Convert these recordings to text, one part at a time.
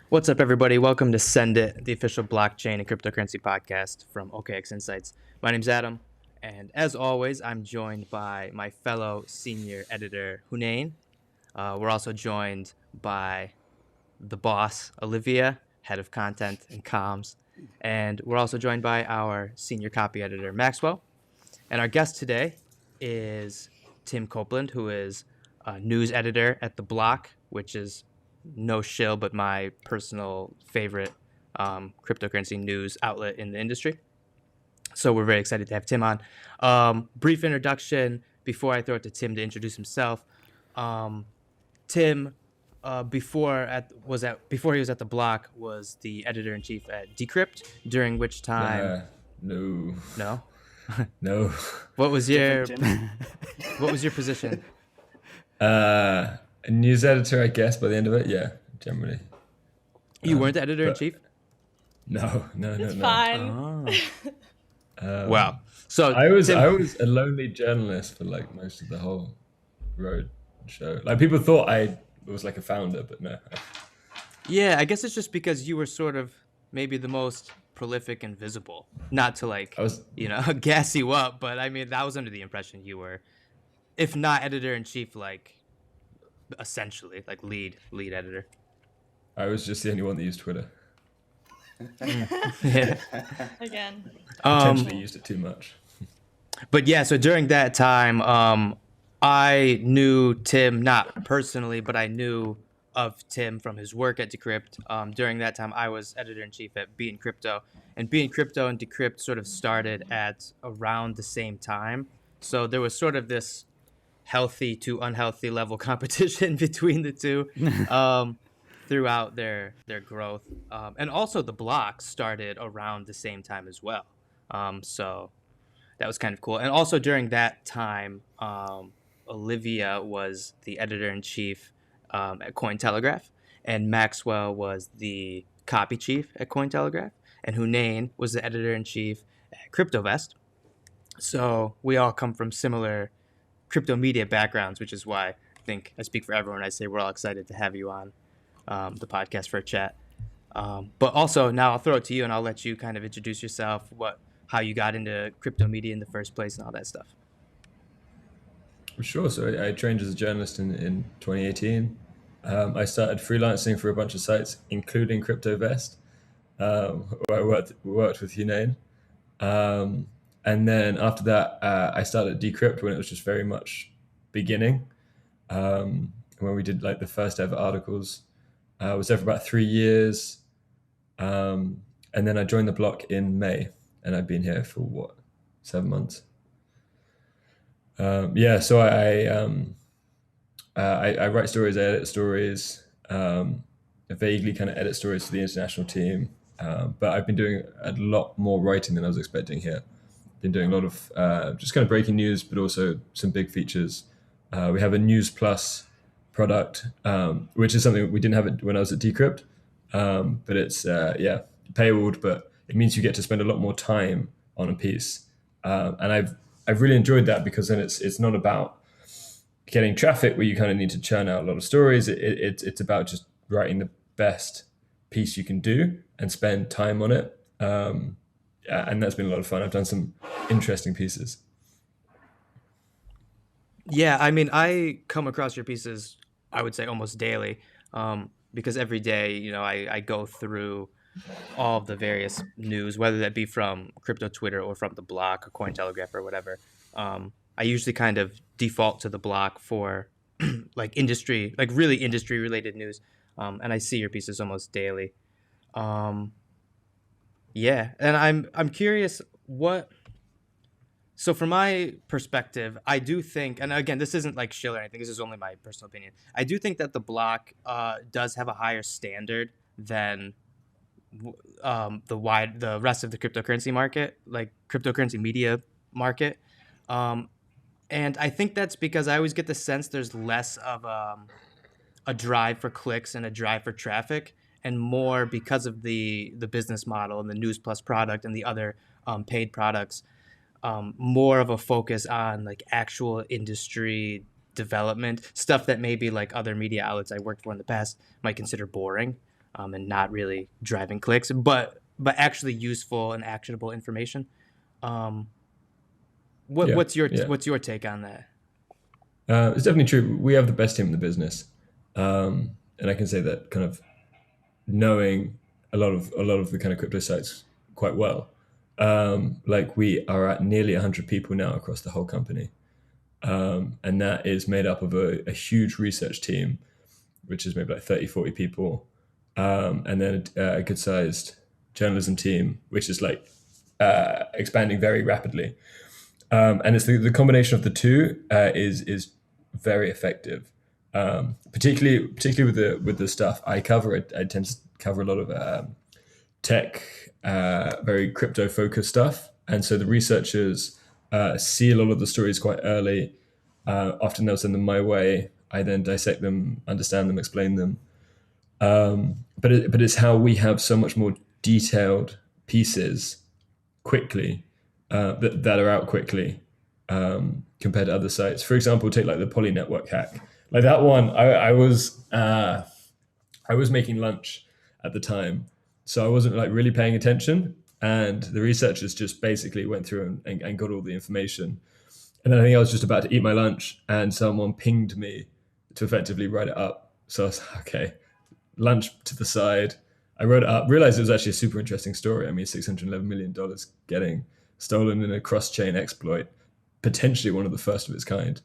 What's up, everybody? Welcome to Send It, the official blockchain and cryptocurrency podcast from OKX Insights. My name's Adam, and as always, I'm joined by my fellow senior editor, Hunain. We're also joined by the boss, Olivia, head of content and comms, and we're also joined by our senior copy editor, Maxwell. And our guest today is Tim Copeland, who is a news editor at The Block, which is no shill, but my personal favorite cryptocurrency news outlet in the industry. So we're very excited to have Tim on. Brief introduction before I throw it to Tim to introduce himself. Tim, before he was at The Block, was the editor-in-chief at Decrypt, during which time... No. No? What was your position? A news editor, I guess, by the end of it. Yeah, generally. You weren't the editor-in-chief? No. It's fine. Wow. So I was a lonely journalist for like most of the whole road show. Like people thought I was like a founder, but no. Yeah, I guess it's just because you were sort of maybe the most prolific and visible. Not to gas you up, but I mean that was under the impression you were, if not editor-in-chief, like essentially like lead editor. I was just the only one that used Twitter. Yeah. Again. Potentially used it too much. But yeah, so during that time, I knew Tim, not personally, but I knew of Tim from his work at Decrypt. During that time, I was editor-in-chief at Being Crypto, and Being Crypto and Decrypt sort of started at around the same time. So there was sort of this healthy to unhealthy level competition between the two throughout their growth. And also the Block started around the same time as well. So that was kind of cool. And also during that time, Olivia was the editor-in-chief at Cointelegraph, and Maxwell was the copy chief at Cointelegraph, and Hunain was the editor-in-chief at CryptoVest. So we all come from similar crypto media backgrounds, which is why I think I speak for everyone. I say we're all excited to have you on the podcast for a chat. But also now I'll throw it to you and I'll let you kind of introduce yourself, how you got into crypto media in the first place and all that stuff. Sure. So I trained as a journalist in 2018. I started freelancing for a bunch of sites, including CryptoVest, where I worked with Hunain. And then after that, I started Decrypt when it was just very much beginning. When we did like the first ever articles, I was there for about 3 years. And then I joined The Block in May, and I've been here for 7 months. So I write stories, I edit stories, I vaguely kind of edit stories for the international team. But I've been doing a lot more writing than I was expecting here. Been doing a lot of just kind of breaking news, but also some big features. We have a News Plus product, which is something we didn't have it when I was at Decrypt. But it's paywalled, but it means you get to spend a lot more time on a piece. And I've really enjoyed that because then it's not about getting traffic where you kind of need to churn out a lot of stories. It's about just writing the best piece you can do and spend time on it. And that's been a lot of fun. I've done some interesting pieces. Yeah, I mean, I come across your pieces, I would say almost daily, because every day, I go through all of the various news, whether that be from crypto Twitter or from The Block or Cointelegraph or whatever. I usually kind of default to The Block for like really industry related news. And I see your pieces almost daily. Yeah, and I'm curious so from my perspective, I do think, and again, this isn't like shill or anything, this is only my personal opinion. I do think that The Block does have a higher standard than the rest of the cryptocurrency market, like cryptocurrency media market. And I think that's because I always get the sense there's less of a drive for clicks and a drive for traffic, and more because of the business model and the News Plus product and the other paid products. more of a focus on like actual industry development stuff that maybe like other media outlets I worked for in the past might consider boring, and not really driving clicks, but actually useful and actionable information. Um, Yeah, what's your yeah. what's your take on that? It's definitely true. We have the best team in the business, and I can say that kind of knowing a lot of the kind of crypto sites quite well. Like we are at nearly 100 people now across the whole company, and that is made up of a huge research team, which is maybe like 30, 40 people, and then a good sized journalism team, which is like expanding very rapidly. And it's the combination of the two is very effective. Particularly with the stuff I cover. I tend to cover a lot of tech, very crypto focused stuff, and so the researchers see a lot of the stories quite early. Often they'll send them my way. I then dissect them, understand them, explain them. But it's how we have so much more detailed pieces quickly, that are out quickly, compared to other sites. For example, take like the Poly Network hack. Like that one, I was making lunch at the time, so I wasn't like really paying attention. And the researchers just basically went through and got all the information. And then I think I was just about to eat my lunch, and someone pinged me to effectively write it up. So I was like, okay, lunch to the side. I wrote it up, realized it was actually a super interesting story. I mean, $611 million getting stolen in a cross-chain exploit, potentially one of the first of its kind.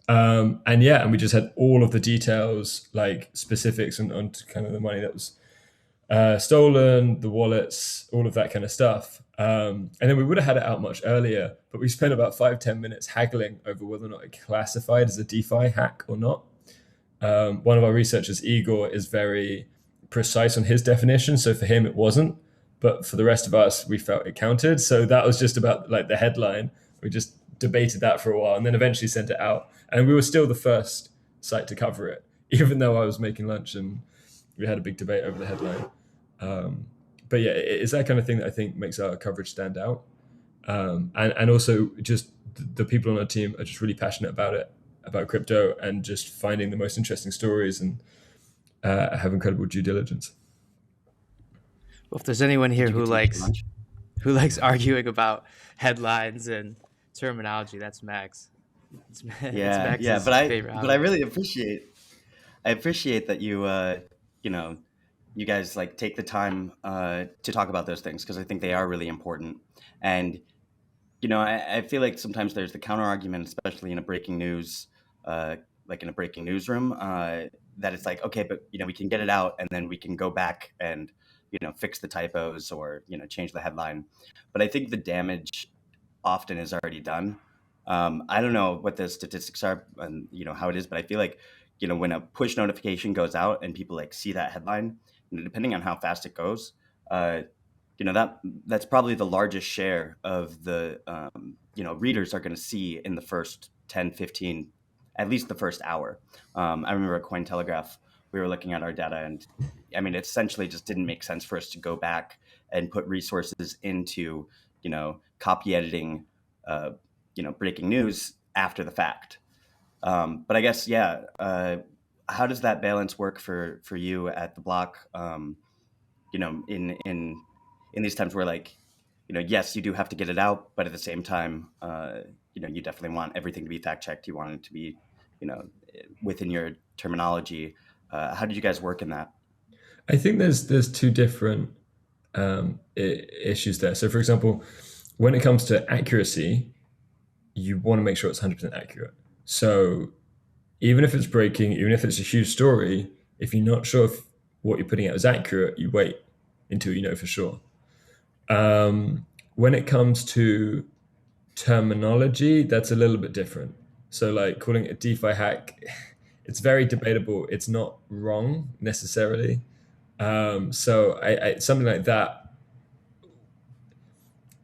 And we just had all of the details, like specifics on kind of the money that was stolen, the wallets, all of that kind of stuff. And then we would have had it out much earlier, but we spent about 5-10 minutes haggling over whether or not it classified as a DeFi hack or not. One of our researchers, Igor, is very precise on his definition. So for him, it wasn't. But for the rest of us, we felt it counted. So that was just about like the headline. We just debated that for a while and then eventually sent it out. And we were still the first site to cover it, even though I was making lunch and we had a big debate over the headline. But yeah, it's that kind of thing that I think makes our coverage stand out. And also just the people on our team are just really passionate about it, about crypto, and just finding the most interesting stories and have incredible due diligence. Well, if there's anyone here Did you who get to eat your likes arguing about headlines and terminology, that's Max. It's Max's favorite but I hobby. really appreciate that you guys like take the time to talk about those things, because I think they are really important. And I feel like sometimes there's the counter argument, especially in a breaking news, like in a breaking newsroom, that it's like, okay, but we can get it out and then we can go back and fix the typos or change the headline. But I think the damage often is already done. I don't know what the statistics are and how it is, but I feel like when a push notification goes out and people like see that headline, depending on how fast it goes, that's probably the largest share of the readers are going to see in the first 10, 15, at least the first hour. I remember at Cointelegraph, we were looking at our data, and I mean, it essentially just didn't make sense for us to go back and put resources into copy editing breaking news after the fact. But I guess how does that balance work for you at the block? In these times where like yes, you do have to get it out, but at the same time you definitely want everything to be fact checked. You want it to be within your terminology. How did you guys work in that? I think there's two different issues there. So for example, when it comes to accuracy, you want to make sure it's 100% accurate. So even if it's breaking, even if it's a huge story, if you're not sure if what you're putting out is accurate, you wait until you know for sure. When it comes to terminology, that's a little bit different. So like calling it a DeFi hack, it's very debatable. It's not wrong necessarily. So I something like that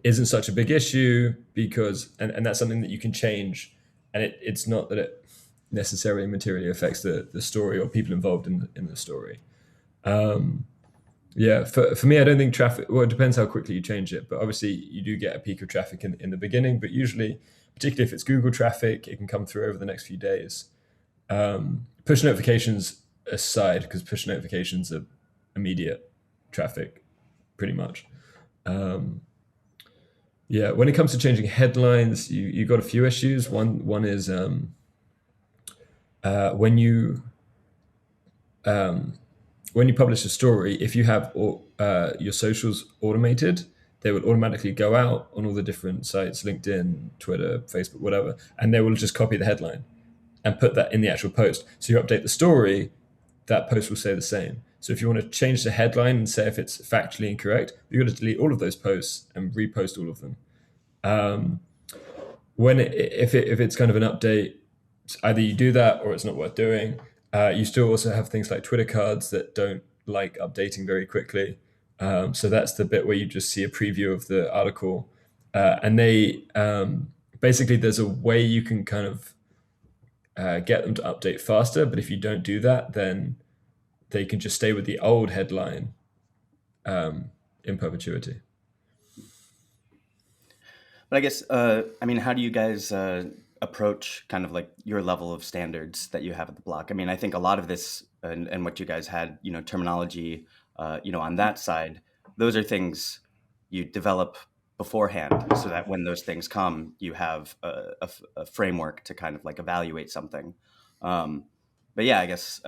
isn't such a big issue because, and that's something that you can change, and it's not that it necessarily materially affects the story or people involved in the story. Yeah, for me, I don't think traffic. Well, it depends how quickly you change it, but obviously you do get a peak of traffic in the beginning. But usually, particularly if it's Google traffic, it can come through over the next few days. Push notifications aside, because push notifications are immediate traffic, pretty much. Yeah, when it comes to changing headlines, you got a few issues. One is when you publish a story, if you have your socials automated, they will automatically go out on all the different sites, LinkedIn, Twitter, Facebook, whatever, and they will just copy the headline and put that in the actual post. So you update the story, that post will say the same. So if you want to change the headline and say if it's factually incorrect, you've got to delete all of those posts and repost all of them. If it's kind of an update, either you do that or it's not worth doing. You still also have things like Twitter cards that don't like updating very quickly. So that's the bit where you just see a preview of the article. And they basically, there's a way you can kind of get them to update faster. But if you don't do that, then they can just stay with the old headline in perpetuity. But I guess, I mean, how do you guys approach kind of like your level of standards that you have at the block? I mean, I think a lot of this and what you guys had, terminology, on that side, those are things you develop beforehand so that when those things come, you have a framework to kind of like evaluate something. But yeah, I guess,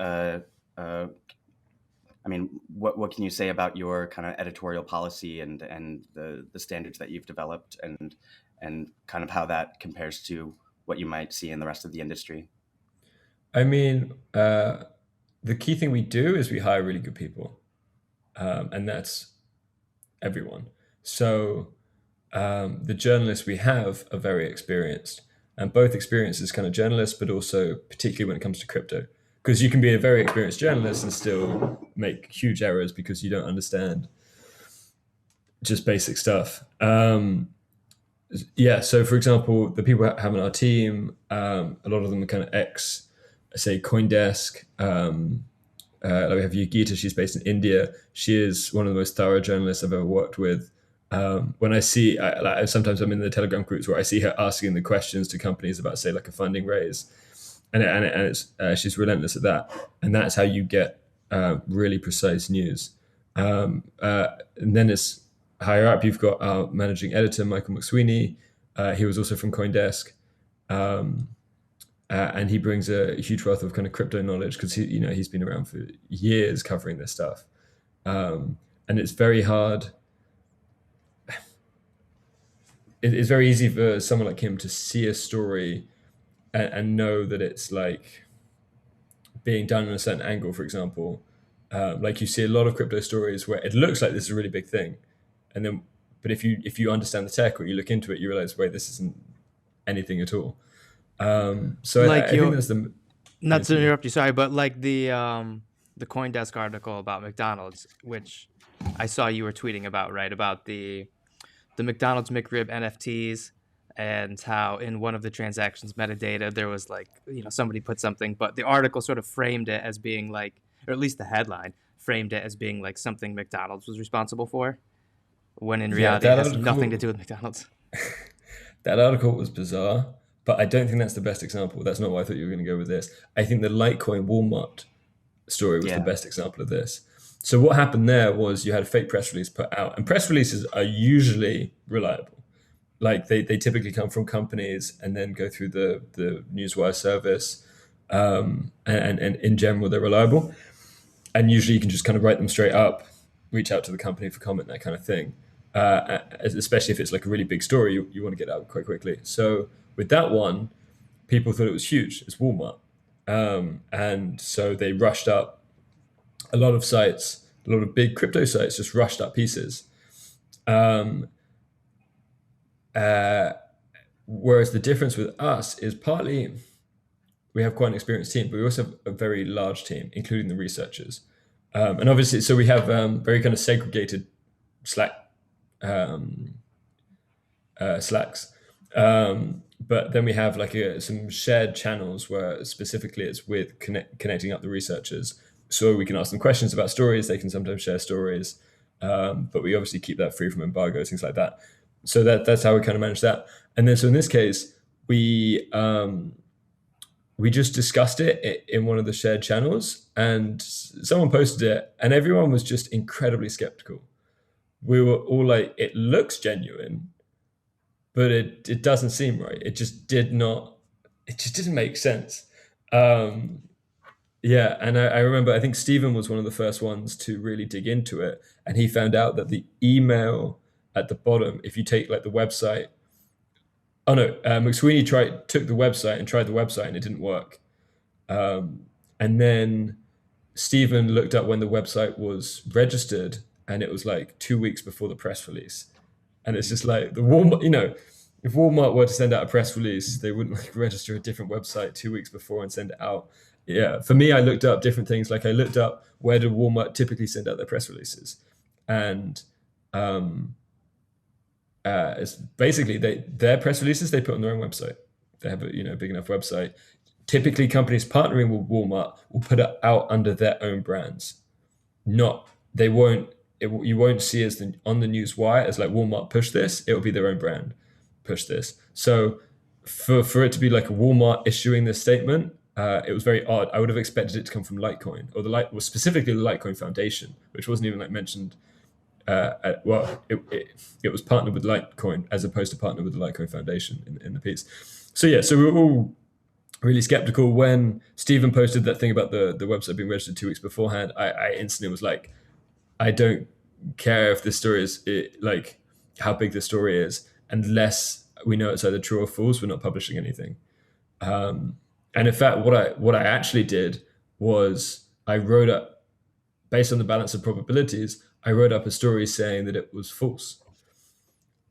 I mean, what can you say about your kind of editorial policy and the standards that you've developed and kind of how that compares to what you might see in the rest of the industry? I mean, the key thing we do is we hire really good people, and that's everyone. So the journalists we have are very experienced, and both experienced as kind of journalists, but also particularly when it comes to crypto. Because you can be a very experienced journalist and still make huge errors because you don't understand just basic stuff. Yeah, so for example, the people we have on our team, a lot of them are kind of ex, say, CoinDesk. Like we have Yogita, she's based in India. She is one of the most thorough journalists I've ever worked with. When I see, sometimes I'm in the Telegram groups where I see her asking the questions to companies about, say, like a funding raise. And it's she's relentless at that, and that's how you get really precise news. And then it's higher up. You've got our managing editor Michael McSweeney. He was also from CoinDesk, and he brings a huge wealth of kind of crypto knowledge because he's been around for years covering this stuff, and it's very hard. It's very easy for someone like him to see a story and know that it's like being done in a certain angle, for example. Like you see a lot of crypto stories where it looks like this is a really big thing. But if you understand the tech or you look into it, you realize, wait, this isn't anything at all. So Like I think that's the... Not to interrupt you, sorry, but like the CoinDesk article about McDonald's, which I saw you were tweeting about, right? About the McDonald's McRib NFTs and how in one of the transactions metadata there was like, somebody put something, but the article sort of framed it as being like, or at least the headline framed it as being like something McDonald's was responsible for, when in reality it has nothing to do with McDonald's. That article was bizarre, but I don't think that's the best example. That's not why I thought you were going to go with this. I think the Litecoin Walmart story was the best example of this. So what happened there was you had a fake press release put out, and press releases are usually reliable. Like they typically come from companies and then go through the newswire service, and in general they're reliable. And usually you can just kind of write them straight up, reach out to the company for comment, that kind of thing. Especially if it's like a really big story, you want to get out quite quickly. So with that one, people thought it was huge. It's Walmart, and so they rushed up. A lot of sites, a lot of big crypto sites, just rushed up pieces. Whereas the difference with us is partly we have quite an experienced team, but we also have a very large team, including the researchers. And obviously, so we have very kind of segregated Slacks. But then we have like some shared channels where specifically it's with connecting up the researchers. so we can ask them questions about stories. They can sometimes share stories, but we obviously keep that free from embargoes, things like that. So that's how we kind of manage that. And then so in this case, we just discussed it in one of the shared channels, and someone posted it, and everyone was just incredibly skeptical. We were all like, it looks genuine, but it doesn't seem right. It just didn't make sense. Yeah, and I remember, I think Stephen was one of the first ones to really dig into it, and he found out that the email at the bottom, if you take like the website, McSweeney took the website and tried the website and it didn't work. And then Stephen looked up when the website was registered, and it was like 2 weeks before the press release. And it's just like the Walmart, if Walmart were to send out a press release, they wouldn't like register a different website 2 weeks before and send it out. Yeah, for me, I looked up different things. Like I looked up where do Walmart typically send out their press releases, and it's basically their press releases they put on their own website. They have a big enough website. Typically, companies partnering with Walmart will put it out under their own brands. You won't see as on the news wire as like Walmart push this. It will be their own brand push this. So for it to be like a Walmart issuing this statement, it was very odd. I would have expected it to come from Litecoin, or specifically the Litecoin Foundation, which wasn't even like mentioned. It was partnered with Litecoin as opposed to partnered with the Litecoin Foundation in the piece. So yeah, so we were all really skeptical when Stephen posted that thing about the website being registered 2 weeks beforehand. I instantly was like, I don't care if this story is like how big the story is, unless we know it's either true or false. We're not publishing anything. And in fact, what I actually did was I wrote up, based on the balance of probabilities, I wrote up a story saying that it was false.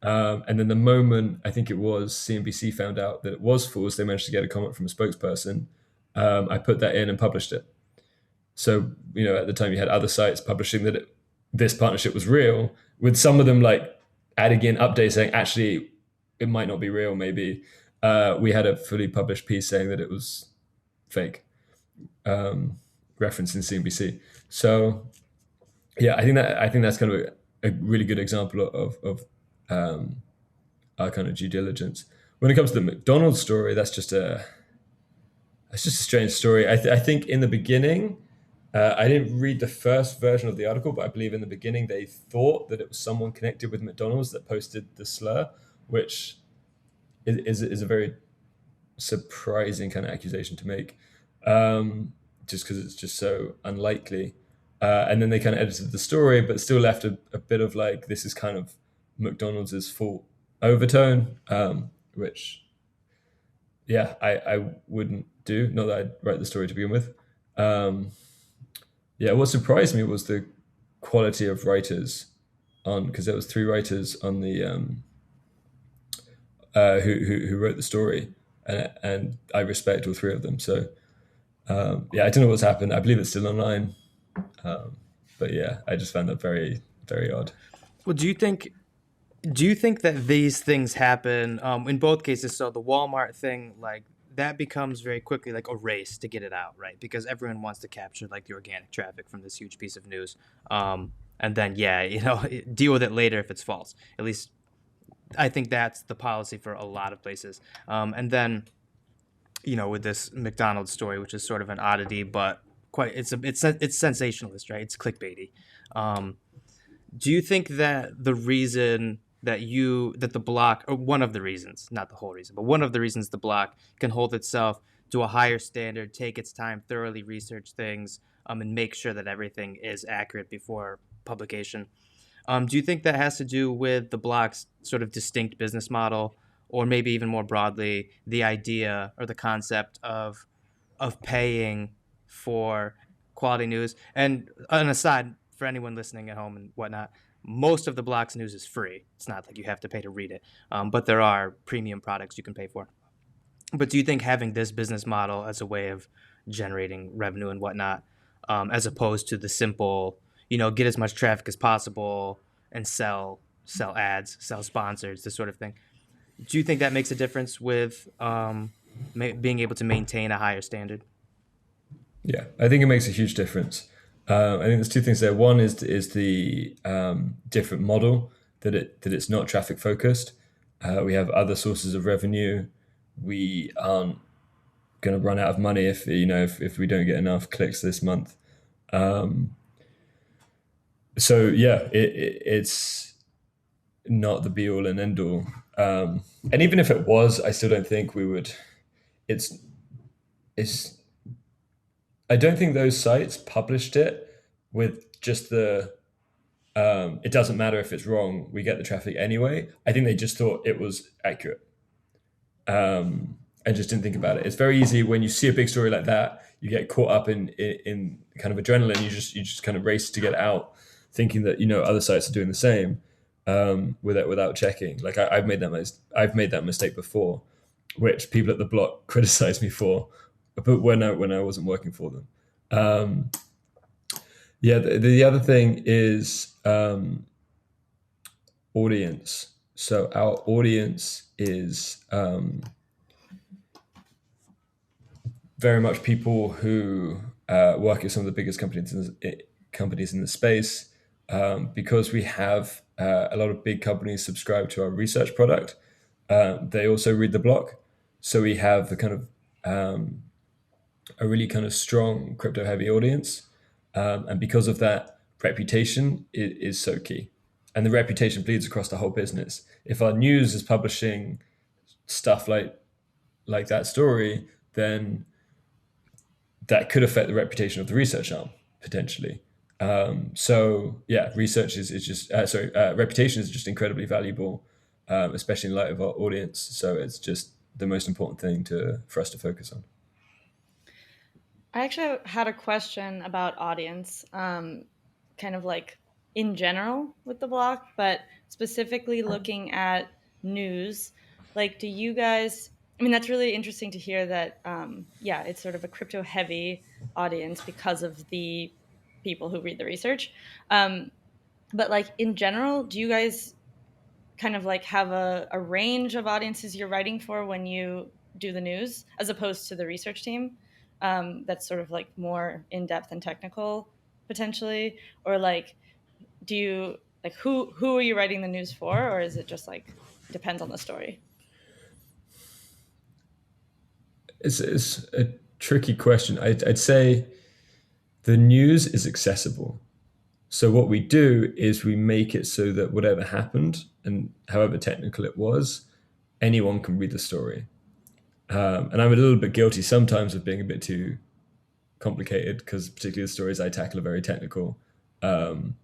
And then the moment I think it was CNBC found out that it was false, they managed to get a comment from a spokesperson. I put that in and published it. So, at the time you had other sites publishing that this partnership was real, with some of them like adding in updates saying, actually, it might not be real, maybe. We had a fully published piece saying that it was fake, referencing CNBC. So, yeah, I think that's kind of a really good example of our kind of due diligence. When it comes to the McDonald's story, that's just a strange story. I think in the beginning, I didn't read the first version of the article, but I believe in the beginning they thought that it was someone connected with McDonald's that posted the slur, which is a very surprising kind of accusation to make, just because it's just so unlikely. And then they kind of edited the story, but still left a bit of like, this is kind of McDonald's fault overtone, which, yeah, I wouldn't do. Not that I'd write the story to begin with. Yeah, what surprised me was the quality of writers because there was 3 writers on the who wrote the story, and I respect all 3 of them. So yeah, I don't know what's happened. I believe it's still online, but yeah, I just found that very, very odd. Well, do you think that these things happen in both cases? So the Walmart thing, like that becomes very quickly like a race to get it out, right? Because everyone wants to capture like the organic traffic from this huge piece of news, and then deal with it later if it's false. At least I think that's the policy for a lot of places. And then, with this McDonald's story, which is sort of an oddity, but it's sensationalist, right? It's clickbaity. Do you think that the reason that the block, or one of the reasons, not the whole reason, but one of the reasons the block can hold itself to a higher standard, take its time, thoroughly research things, and make sure that everything is accurate before publication? Do you think that has to do with the block's sort of distinct business model, or maybe even more broadly, the idea or the concept of paying for quality news? And an aside, for anyone listening at home and whatnot, most of the block's news is free. It's not like you have to pay to read it, but there are premium products you can pay for. But do you think having this business model as a way of generating revenue and whatnot, as opposed to the simple, get as much traffic as possible and sell ads, sell sponsors, this sort of thing, do you think that makes a difference with being able to maintain a higher standard? Yeah, I think it makes a huge difference. I think there's two things there. One is the different model that it's not traffic focused. We have other sources of revenue. We aren't going to run out of money if we don't get enough clicks this month. So yeah, it's not the be all and end all. And even if it was, I still don't think we would. It's I don't think those sites published it with just the it doesn't matter if it's wrong, we get the traffic anyway. I think they just thought it was accurate. And just didn't think about it. It's very easy when you see a big story like that, you get caught up in kind of adrenaline. You just kind of race to get out, thinking that other sites are doing the same, without checking. Like I've made that mistake before, which people at the block criticized me for, but when I wasn't working for them. Yeah, the other thing is audience. So our audience is very much people who work at some of the biggest companies in the space, because we have a lot of big companies subscribe to our research product. They also read the block, so we have the kind of a really kind of strong crypto heavy audience, and because of that, reputation is so key, and the reputation bleeds across the whole business. If our news is publishing stuff like that story, then that could affect the reputation of the research arm potentially. So yeah, reputation is just incredibly valuable, especially in light of our audience. So it's just the most important thing for us to focus on. I actually had a question about audience, kind of like in general with the block, but specifically looking at news. Like, do you guys? I mean, that's really interesting to hear that. It's sort of a crypto heavy audience because of the people who read the research. But like in general, do you guys kind of like have a range of audiences you're writing for when you do the news, as opposed to the research team? That's sort of like more in-depth and technical potentially, or like do you like who are you writing the news for, or is it just like depends on the story? It's a tricky question. I'd say the news is accessible. So what we do is we make it so that whatever happened, and however technical it was, anyone can read the story. And I'm a little bit guilty sometimes of being a bit too complicated, because particularly the stories I tackle are very technical. And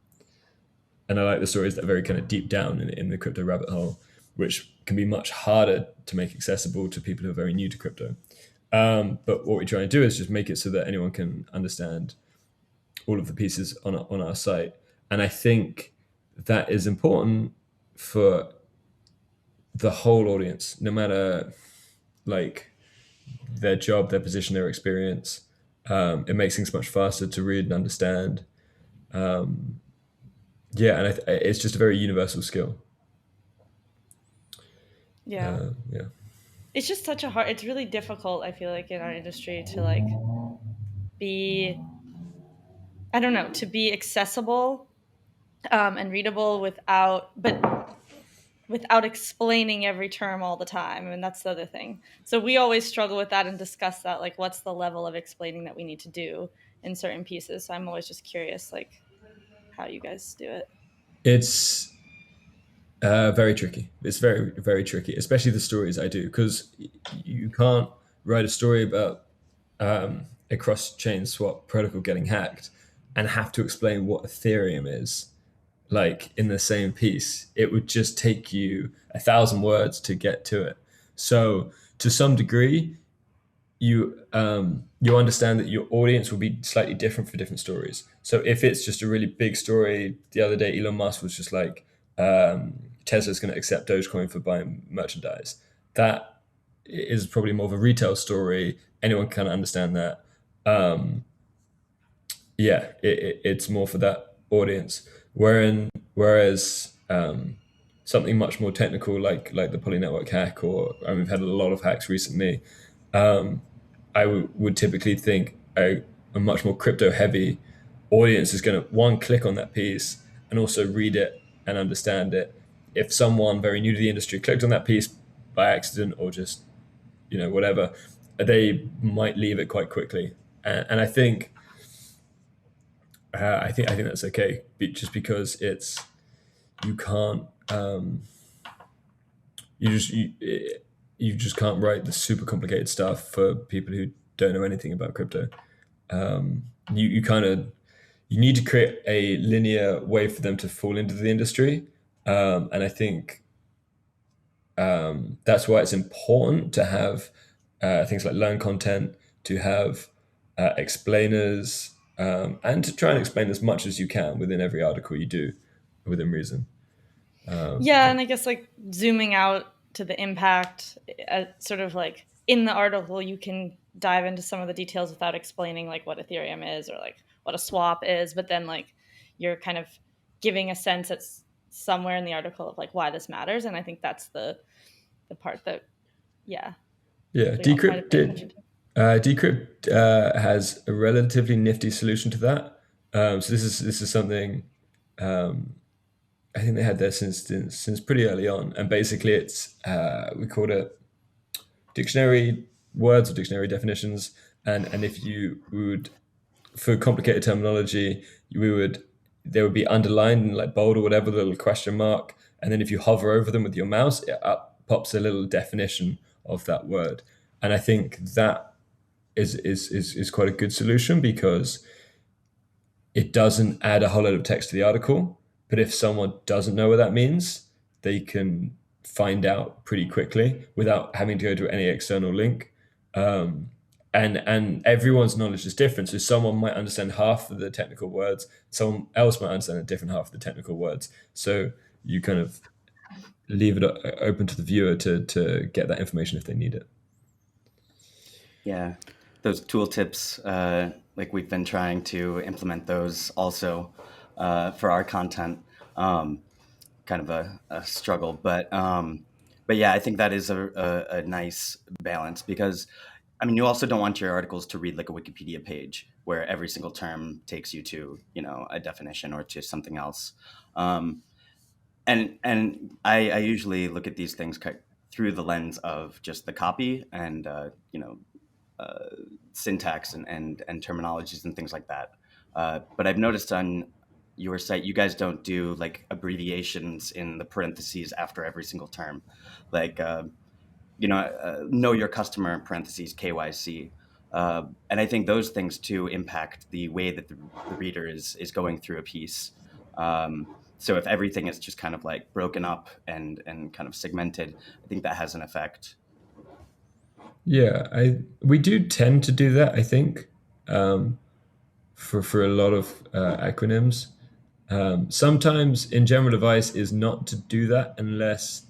I like the stories that are very kind of deep down in the crypto rabbit hole, which can be much harder to make accessible to people who are very new to crypto. But what we try and do is just make it so that anyone can understand all of the pieces on our site. And I think that is important for the whole audience, no matter like their job, their position, their experience. It makes things much faster to read and understand. And it's just a very universal skill. Yeah. It's just such a it's really difficult, I feel like, in our industry to like be, I don't know, to be accessible and readable without explaining every term all the time. I mean, that's the other thing. So we always struggle with that and discuss that, like what's the level of explaining that we need to do in certain pieces. So I'm always just curious, like how you guys do it. It's very tricky. It's very, very tricky, especially the stories I do, because you can't write a story about a cross-chain swap protocol getting hacked and have to explain what Ethereum is, like in the same piece. It would just take you 1,000 words to get to it. So to some degree, you understand that your audience will be slightly different for different stories. So if it's just a really big story, the other day Elon Musk was just like, Tesla's going to accept Dogecoin for buying merchandise. That is probably more of a retail story. Anyone can kind of understand that. It's more for that audience. Whereas something much more technical, like the Poly Network hack, we've had a lot of hacks recently. I would typically think a much more crypto heavy audience is going to, one, click on that piece and also read it and understand it. If someone very new to the industry clicked on that piece by accident or just, whatever, they might leave it quite quickly. And I think that's okay, just because you can't you just can't write the super complicated stuff for people who don't know anything about crypto. You need to create a linear way for them to fall into the industry, and I think that's why it's important to have things like learn content, to have explainers, and to try and explain as much as you can within every article you do, within reason. Yeah, and I guess like zooming out to the impact, sort of like in the article, you can dive into some of the details without explaining like what Ethereum is or like what a swap is, but then like you're kind of giving a sense at somewhere in the article of like why this matters, and I think that's the part that Yeah, we all try to Decrypt pay attention did. to. Decrypt has a relatively nifty solution to that. So this is something I think they had there since pretty early on, and basically it's we called it dictionary words or dictionary definitions, and if you would, for complicated terminology, they would be underlined in like bold or whatever, the little question mark, and then if you hover over them with your mouse, it pops a little definition of that word. And I think that is quite a good solution, because it doesn't add a whole lot of text to the article, but if someone doesn't know what that means, they can find out pretty quickly without having to go to any external link. And everyone's knowledge is different. So someone might understand half of the technical words, someone else might understand a different half of the technical words. So you kind of leave it open to the viewer to get that information if they need it. Yeah, those tooltips, like we've been trying to implement those also for our content. Kind of a struggle, but yeah, I think that is a nice balance, because I mean, you also don't want your articles to read like a Wikipedia page where every single term takes you to, a definition or to something else. And I usually look at these things through the lens of just the copy and syntax and terminologies and things like that. But I've noticed on your site, you guys don't do like abbreviations in the parentheses after every single term, like know your customer parentheses KYC. And I think those things too impact the way that the reader is going through a piece. So if everything is just kind of like broken up and kind of segmented, I think that has an effect. Yeah, we do tend to do that, I think, for a lot of acronyms. Sometimes, in general, advice is not to do that unless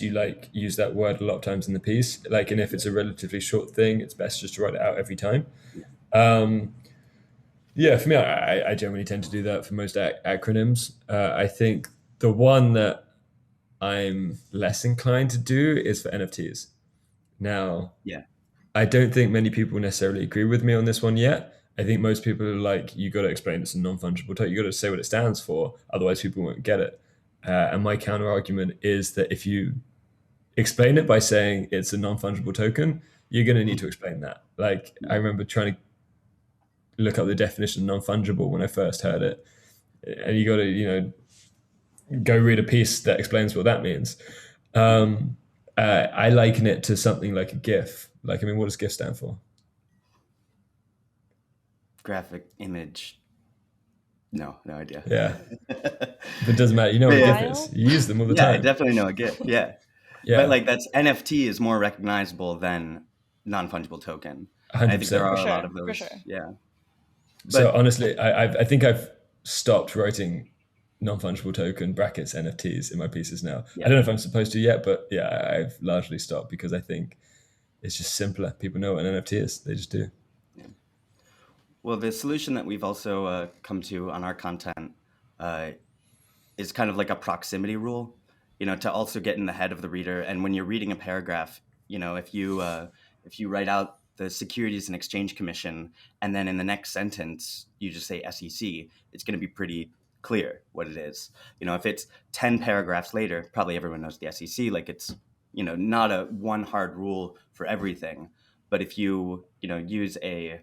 you like use that word a lot of times in the piece. Like, and if it's a relatively short thing, it's best just to write it out every time. Yeah, for me, I generally tend to do that for most acronyms. I think the one that I'm less inclined to do is for NFTs. Now, Yeah. I don't think many people necessarily agree with me on this one yet. I think most people are like, you got to explain it's a non-fungible token. You got to say what it stands for, otherwise people won't get it. And my counter argument is that if you explain it by saying it's a non-fungible token, you're going to need to explain that. Like, I remember trying to look up the definition of non-fungible when I first heard it, and you got to go read a piece that explains what that means. I liken it to something like a GIF. Like, I mean, what does GIF stand for? Graphic image. No idea. Yeah. But it doesn't matter. You know what a GIF is. You use them all the Yeah, time. I definitely know a GIF. Yeah. But like that's NFT is more recognizable than non-fungible token. 100%. I think there are For a lot sure, of those. for sure. Yeah. So But honestly, I think I've stopped writing non-fungible token brackets NFTs in my pieces now. Yeah. I don't know if I'm supposed to yet, but yeah, I've largely stopped because I think it's just simpler. People know what an NFT is. They just do. well, the solution that we've also come to on our content is kind of like a proximity rule, to also get in the head of the reader. And when you're reading a paragraph, if you write out the Securities and Exchange Commission, and then in the next sentence you just say SEC, it's going to be pretty clear what it is. If it's 10 paragraphs later, probably everyone knows the SEC. Like, it's not a one hard rule for everything. But if you use a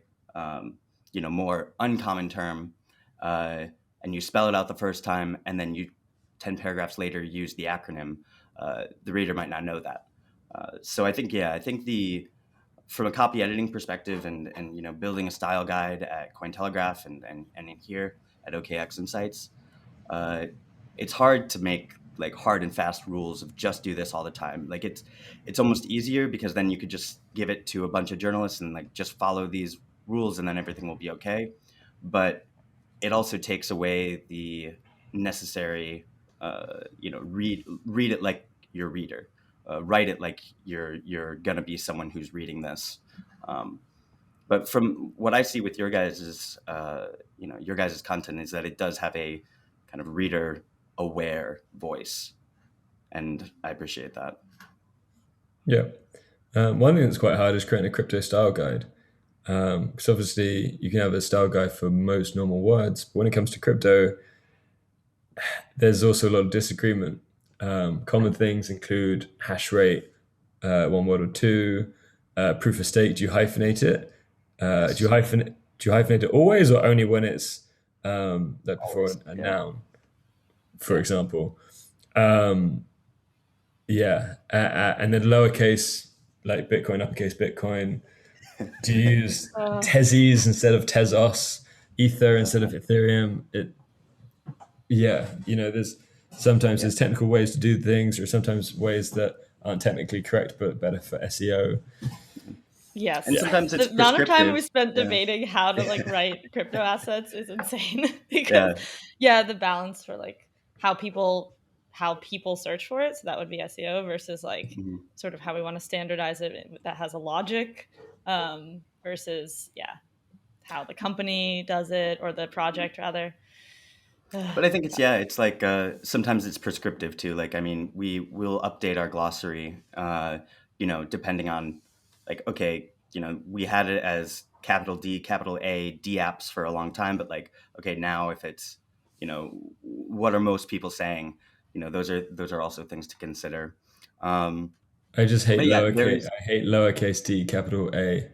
more uncommon term, and you spell it out the first time, and then you 10 paragraphs later use the acronym, the reader might not know that. So I think from a copy editing perspective, and building a style guide at Cointelegraph and in here at OKX Insights, it's hard to make like hard and fast rules of just do this all the time. Like, it's almost easier, because then you could just give it to a bunch of journalists and like just follow these rules, and then everything will be okay. But it also takes away the necessary, read it like your reader, write it like you're gonna be someone who's reading this. But from what I see with your guys' content, is that it does have a kind of reader aware voice, and I appreciate that. Yeah. One thing that's quite hard is creating a crypto style guide. Because obviously you can have a style guide for most normal words, but when it comes to crypto, there's also a lot of disagreement. Common things include hash rate, one word or two, proof of stake. Do you hyphenate it? Do you hyphenate it always, or only when it's like before a noun, for example? And then lowercase, like Bitcoin, uppercase Bitcoin. Do you use Tezos instead of Tezos, Ether instead of Ethereum? There's sometimes there's technical ways to do things, or sometimes ways that aren't technically correct but better for SEO. Yes. And sometimes it's the amount of time we prescriptive. spent debating how to like write crypto assets is insane. Because the balance for like how people search for it, so that would be SEO, versus like sort of how we want to standardize it that has a logic, versus how the company does it, or the project rather. But I think it's like sometimes it's prescriptive too. Like, I mean, we will update our glossary, depending on, like, okay, we had it as capital D, capital A, D apps for a long time, but like, okay, now if it's, what are most people saying? Those are also things to consider. I just hate lowercase. I hate lowercase d, capital A.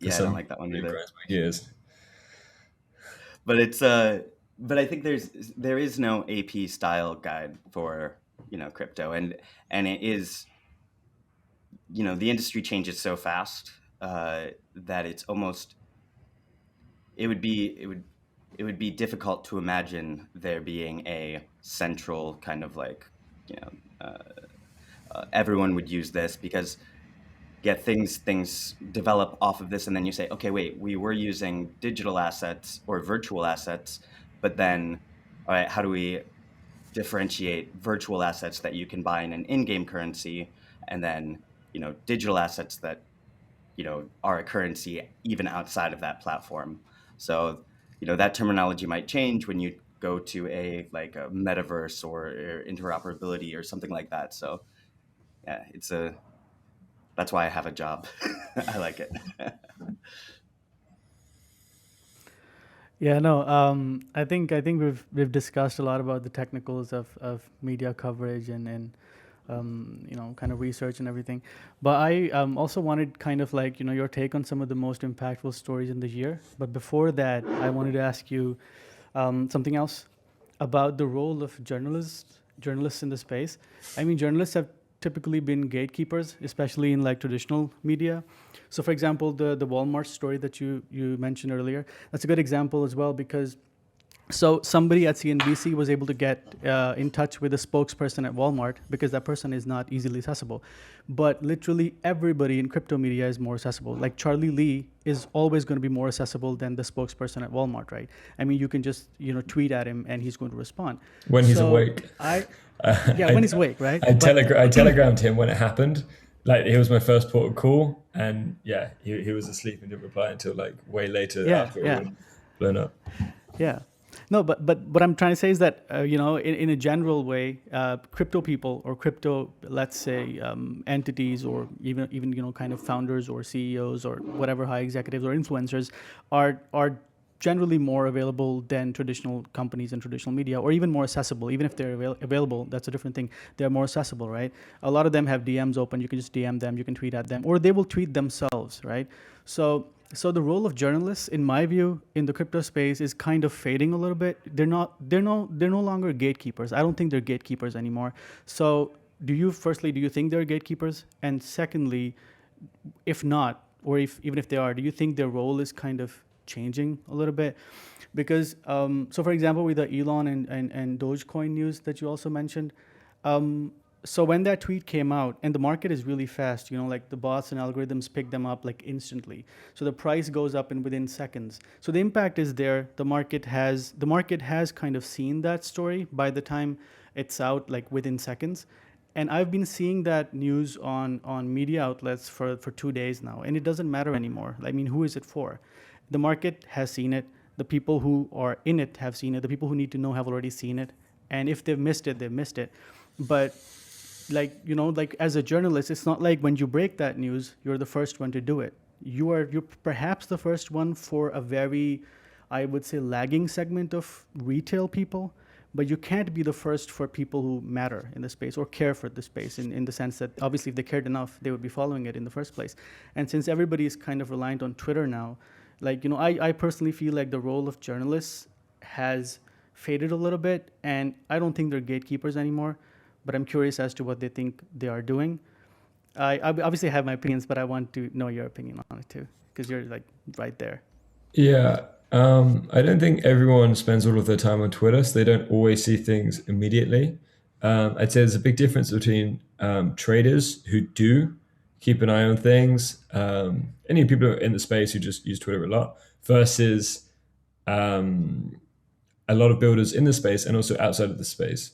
I don't like that one either. Grinds my gears. But but I think there is no AP style guide for crypto, and it is, the industry changes so fast that it's almost, it would be difficult to imagine there being a central kind of like everyone would use this, because things develop off of this, and then you say, okay, wait, we were using digital assets or virtual assets, but then, all right, how do we differentiate virtual assets that you can buy in an in-game currency, and then digital assets that are a currency even outside of that platform? So that terminology might change when you go to a metaverse or interoperability or something like that. So that's why I have a job. I like it. Yeah, no. I think we've discussed a lot about the technicals of media coverage and kind of research and everything. But I also wanted kind of like your take on some of the most impactful stories in the year. But before that, I wanted to ask you something else about the role of journalists in the space. I mean, journalists have typically been gatekeepers, especially in like traditional media. So for example, the Walmart story that you mentioned earlier, that's a good example as well, because so somebody at CNBC was able to get in touch with a spokesperson at Walmart, because that person is not easily accessible. But literally everybody in crypto media is more accessible. Like Charlie Lee is always going to be more accessible than the spokesperson at Walmart, right? I mean, you can just tweet at him and he's going to respond. When he's awake. When he's awake, right? I telegrammed him when it happened. Like, he was my first port of call, and he was asleep and didn't reply until like way later after it had blown up. Yeah. No, but what I'm trying to say is that in a general way, crypto people or crypto, let's say, entities, or even kind of founders or CEOs or whatever, high executives or influencers are generally more available than traditional companies and traditional media, or even more accessible. Even if they're available, that's a different thing. They're more accessible, right? A lot of them have DMs open. You can just DM them. You can tweet at them, or they will tweet themselves, right? So the role of journalists, in my view, in the crypto space is kind of fading a little bit. They're no longer gatekeepers. I don't think they're gatekeepers anymore. So do you think they're gatekeepers? And secondly, if not, or even if they are, do you think their role is kind of changing a little bit? Because so for example, with the Elon and Dogecoin news that you also mentioned, so when that tweet came out, and the market is really fast, like the bots and algorithms pick them up like instantly. So the price goes up within seconds. So the impact is there. The market has kind of seen that story by the time it's out, like within seconds. And I've been seeing that news on media outlets for 2 days now, and it doesn't matter anymore. I mean, who is it for? The market has seen it. The people who are in it have seen it. The people who need to know have already seen it. And if they've missed it, they've missed it. But like as a journalist, it's not like when you break that news, you're the first one to do it. You're perhaps the first one for a very, I would say, lagging segment of retail people, but you can't be the first for people who matter in the space or care for the space in the sense that obviously if they cared enough, they would be following it in the first place. And since everybody is kind of reliant on Twitter now, I personally feel like the role of journalists has faded a little bit, and I don't think they're gatekeepers anymore. But I'm curious as to what they think they are doing. I obviously have my opinions, but I want to know your opinion on it too, because you're like right there. Yeah. I don't think everyone spends all of their time on Twitter, so they don't always see things immediately. I'd say there's a big difference between traders who do keep an eye on things, any people in the space who just use Twitter a lot, versus a lot of builders in the space and also outside of the space.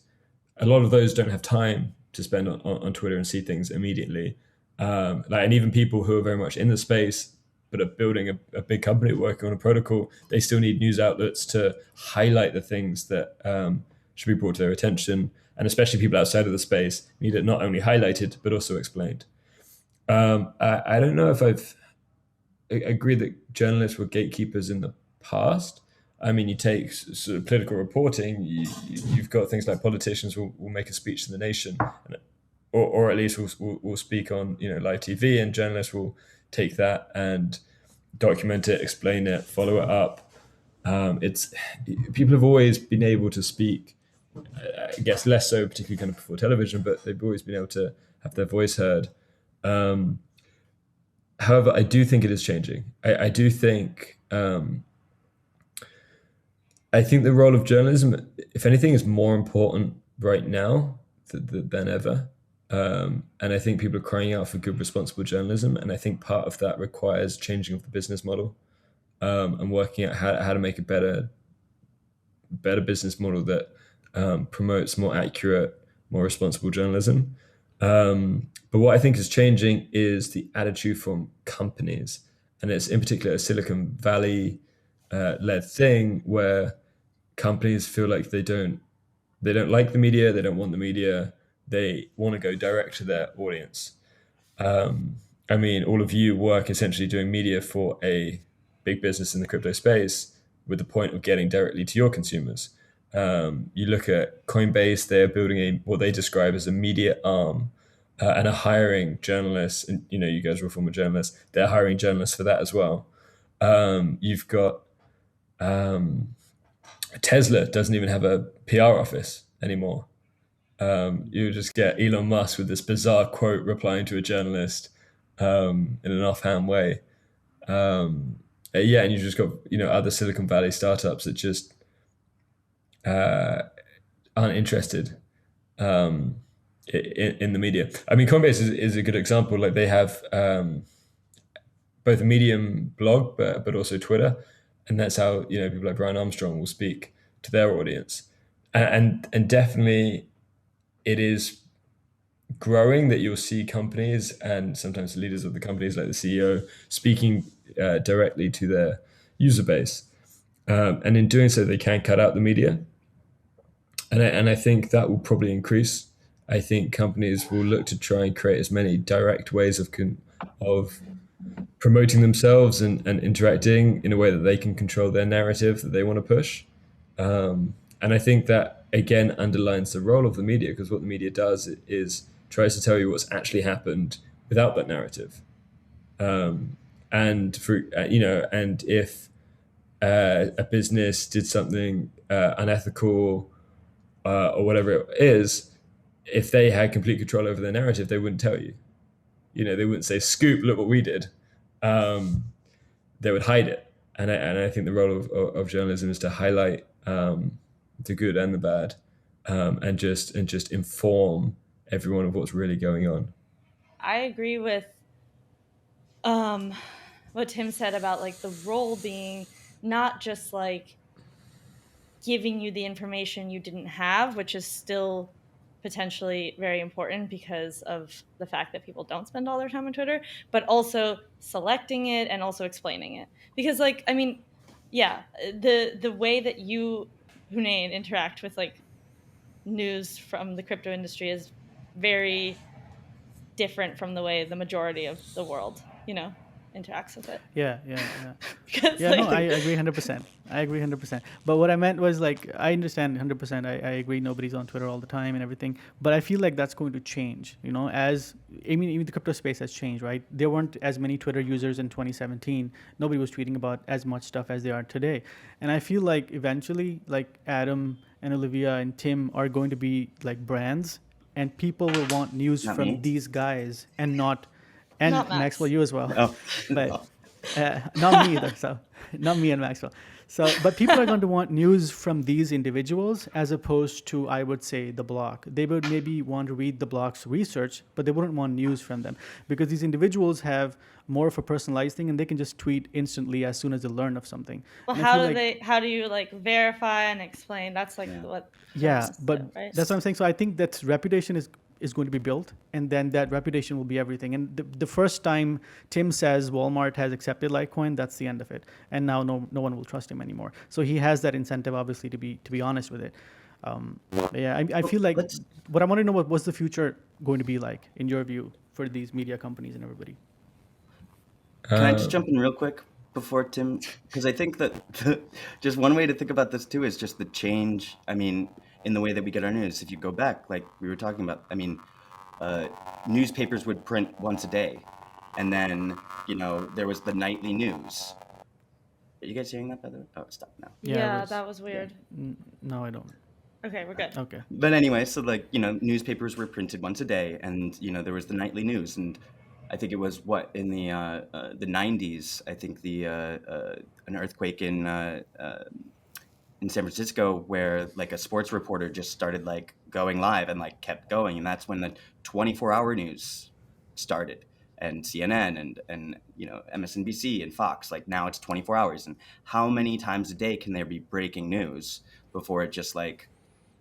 A lot of those don't have time to spend on Twitter and see things immediately. And even people who are very much in the space but are building a big company working on a protocol, they still need news outlets to highlight the things that should be brought to their attention. And especially people outside of the space need it not only highlighted, but also explained. I don't know if I've agreed that journalists were gatekeepers in the past. I mean, you take sort of political reporting, you've got things like politicians will make a speech to the nation, or at least will speak on live TV, and journalists will take that and document it, explain it, follow it up. People have always been able to speak, I guess less so particularly kind of before television, but they've always been able to have their voice heard. However, I do think it is changing. I do think... I think the role of journalism, if anything, is more important right now than ever. And I think people are crying out for good, responsible journalism. And I think part of that requires changing of the business model and working out how to make a better business model that promotes more accurate, more responsible journalism. But what I think is changing is the attitude from companies. And it's in particular a Silicon Valley led thing where companies feel like they don't like the media, they don't want the media, they want to go direct to their audience. I mean, all of you work essentially doing media for a big business in the crypto space with the point of getting directly to your consumers. You look at Coinbase, they're building what they describe as a media arm and are hiring journalists, and you guys are all former journalists, they're hiring journalists for that as well. You've got Tesla doesn't even have a PR office anymore. You just get Elon Musk with this bizarre quote replying to a journalist in an offhand way. And you just got other Silicon Valley startups that just aren't interested in the media. I mean, Coinbase is a good example. Like they have both a Medium blog, but also Twitter. And that's how people like Brian Armstrong will speak to their audience, and definitely it is growing that you'll see companies and sometimes the leaders of the companies, like the CEO, speaking directly to their user base. And in doing so, they can cut out the media. And I think that will probably increase. I think companies will look to try and create as many direct ways of promoting themselves and interacting in a way that they can control their narrative that they want to push. And I think that, again, underlines the role of the media, because what the media does is tries to tell you what's actually happened without that narrative. And if a business did something unethical or whatever it is, if they had complete control over their narrative, they wouldn't tell you. They wouldn't say, "Scoop, look what we did." They would hide it. And I think the role of journalism is to highlight the good and the bad, and just inform everyone of what's really going on. I agree with what Tim said about like the role being not just like giving you the information you didn't have, which is still potentially very important because of the fact that people don't spend all their time on Twitter, but also selecting it and also explaining it. Because like, I mean, yeah, the way that you, Hunain, interact with like news from the crypto industry is very different from the way the majority of the world, interacts with it. Yeah. Because, Yeah, no, like, I agree 100%. I agree 100%. But what I meant was like, I understand 100%. I agree nobody's on Twitter all the time and everything. But I feel like that's going to change, even the crypto space has changed, right? There weren't as many Twitter users in 2017. Nobody was tweeting about as much stuff as they are today. And I feel like eventually, like Adam and Olivia and Tim are going to be like brands, and people will want news Not from me. these guys and not Not Max. Maxwell, you as well. Oh, But not me either. So not me and Maxwell. So, but people are going to want news from these individuals as opposed to, I would say, the block. They would maybe want to read the block's research, but they wouldn't want news from them because these individuals have more of a personalized thing and they can just tweet instantly as soon as they learn of something. Well, And I feel how do you like verify and explain? That's like what. Yeah, Max but said, right? that's what I'm saying. So I think that reputation is going to be built, and then that reputation will be everything. And the first time Tim says Walmart has accepted Litecoin, that's the end of it. And now no one will trust him anymore. So he has that incentive, obviously, to be honest with it. I feel like what I want to know, what's the future going to be like in your view for these media companies and everybody? Can I just jump in real quick before Tim? Because I think that just one way to think about this too is just the change. I mean, in the way that we get our news. If you go back, like we were talking about, I mean, newspapers would print once a day, and then there was the nightly news. Are you guys hearing that, by the way? Oh, stop now. Yeah, that was weird. No, I don't. Okay, we're good. Okay. But anyway, so like newspapers were printed once a day, and there was the nightly news, and I think it was in the 90s. I think an earthquake in San Francisco where like a sports reporter just started like going live and like kept going, and that's when the 24-hour news started, and CNN and MSNBC and Fox. Like now it's 24 hours, and how many times a day can there be breaking news before it just like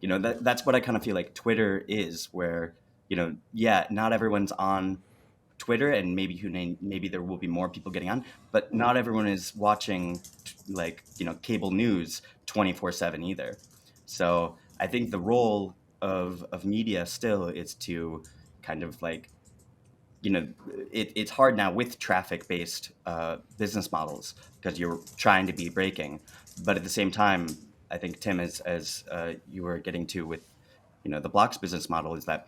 that's what I kind of feel like Twitter is, where not everyone's on Twitter, and maybe there will be more people getting on, but not everyone is watching like cable news 24/7 either. So I think the role of media still is to kind of like it's hard now with traffic based business models because you're trying to be breaking, but at the same time I think Tim, as you were getting to with the blocks business model, is that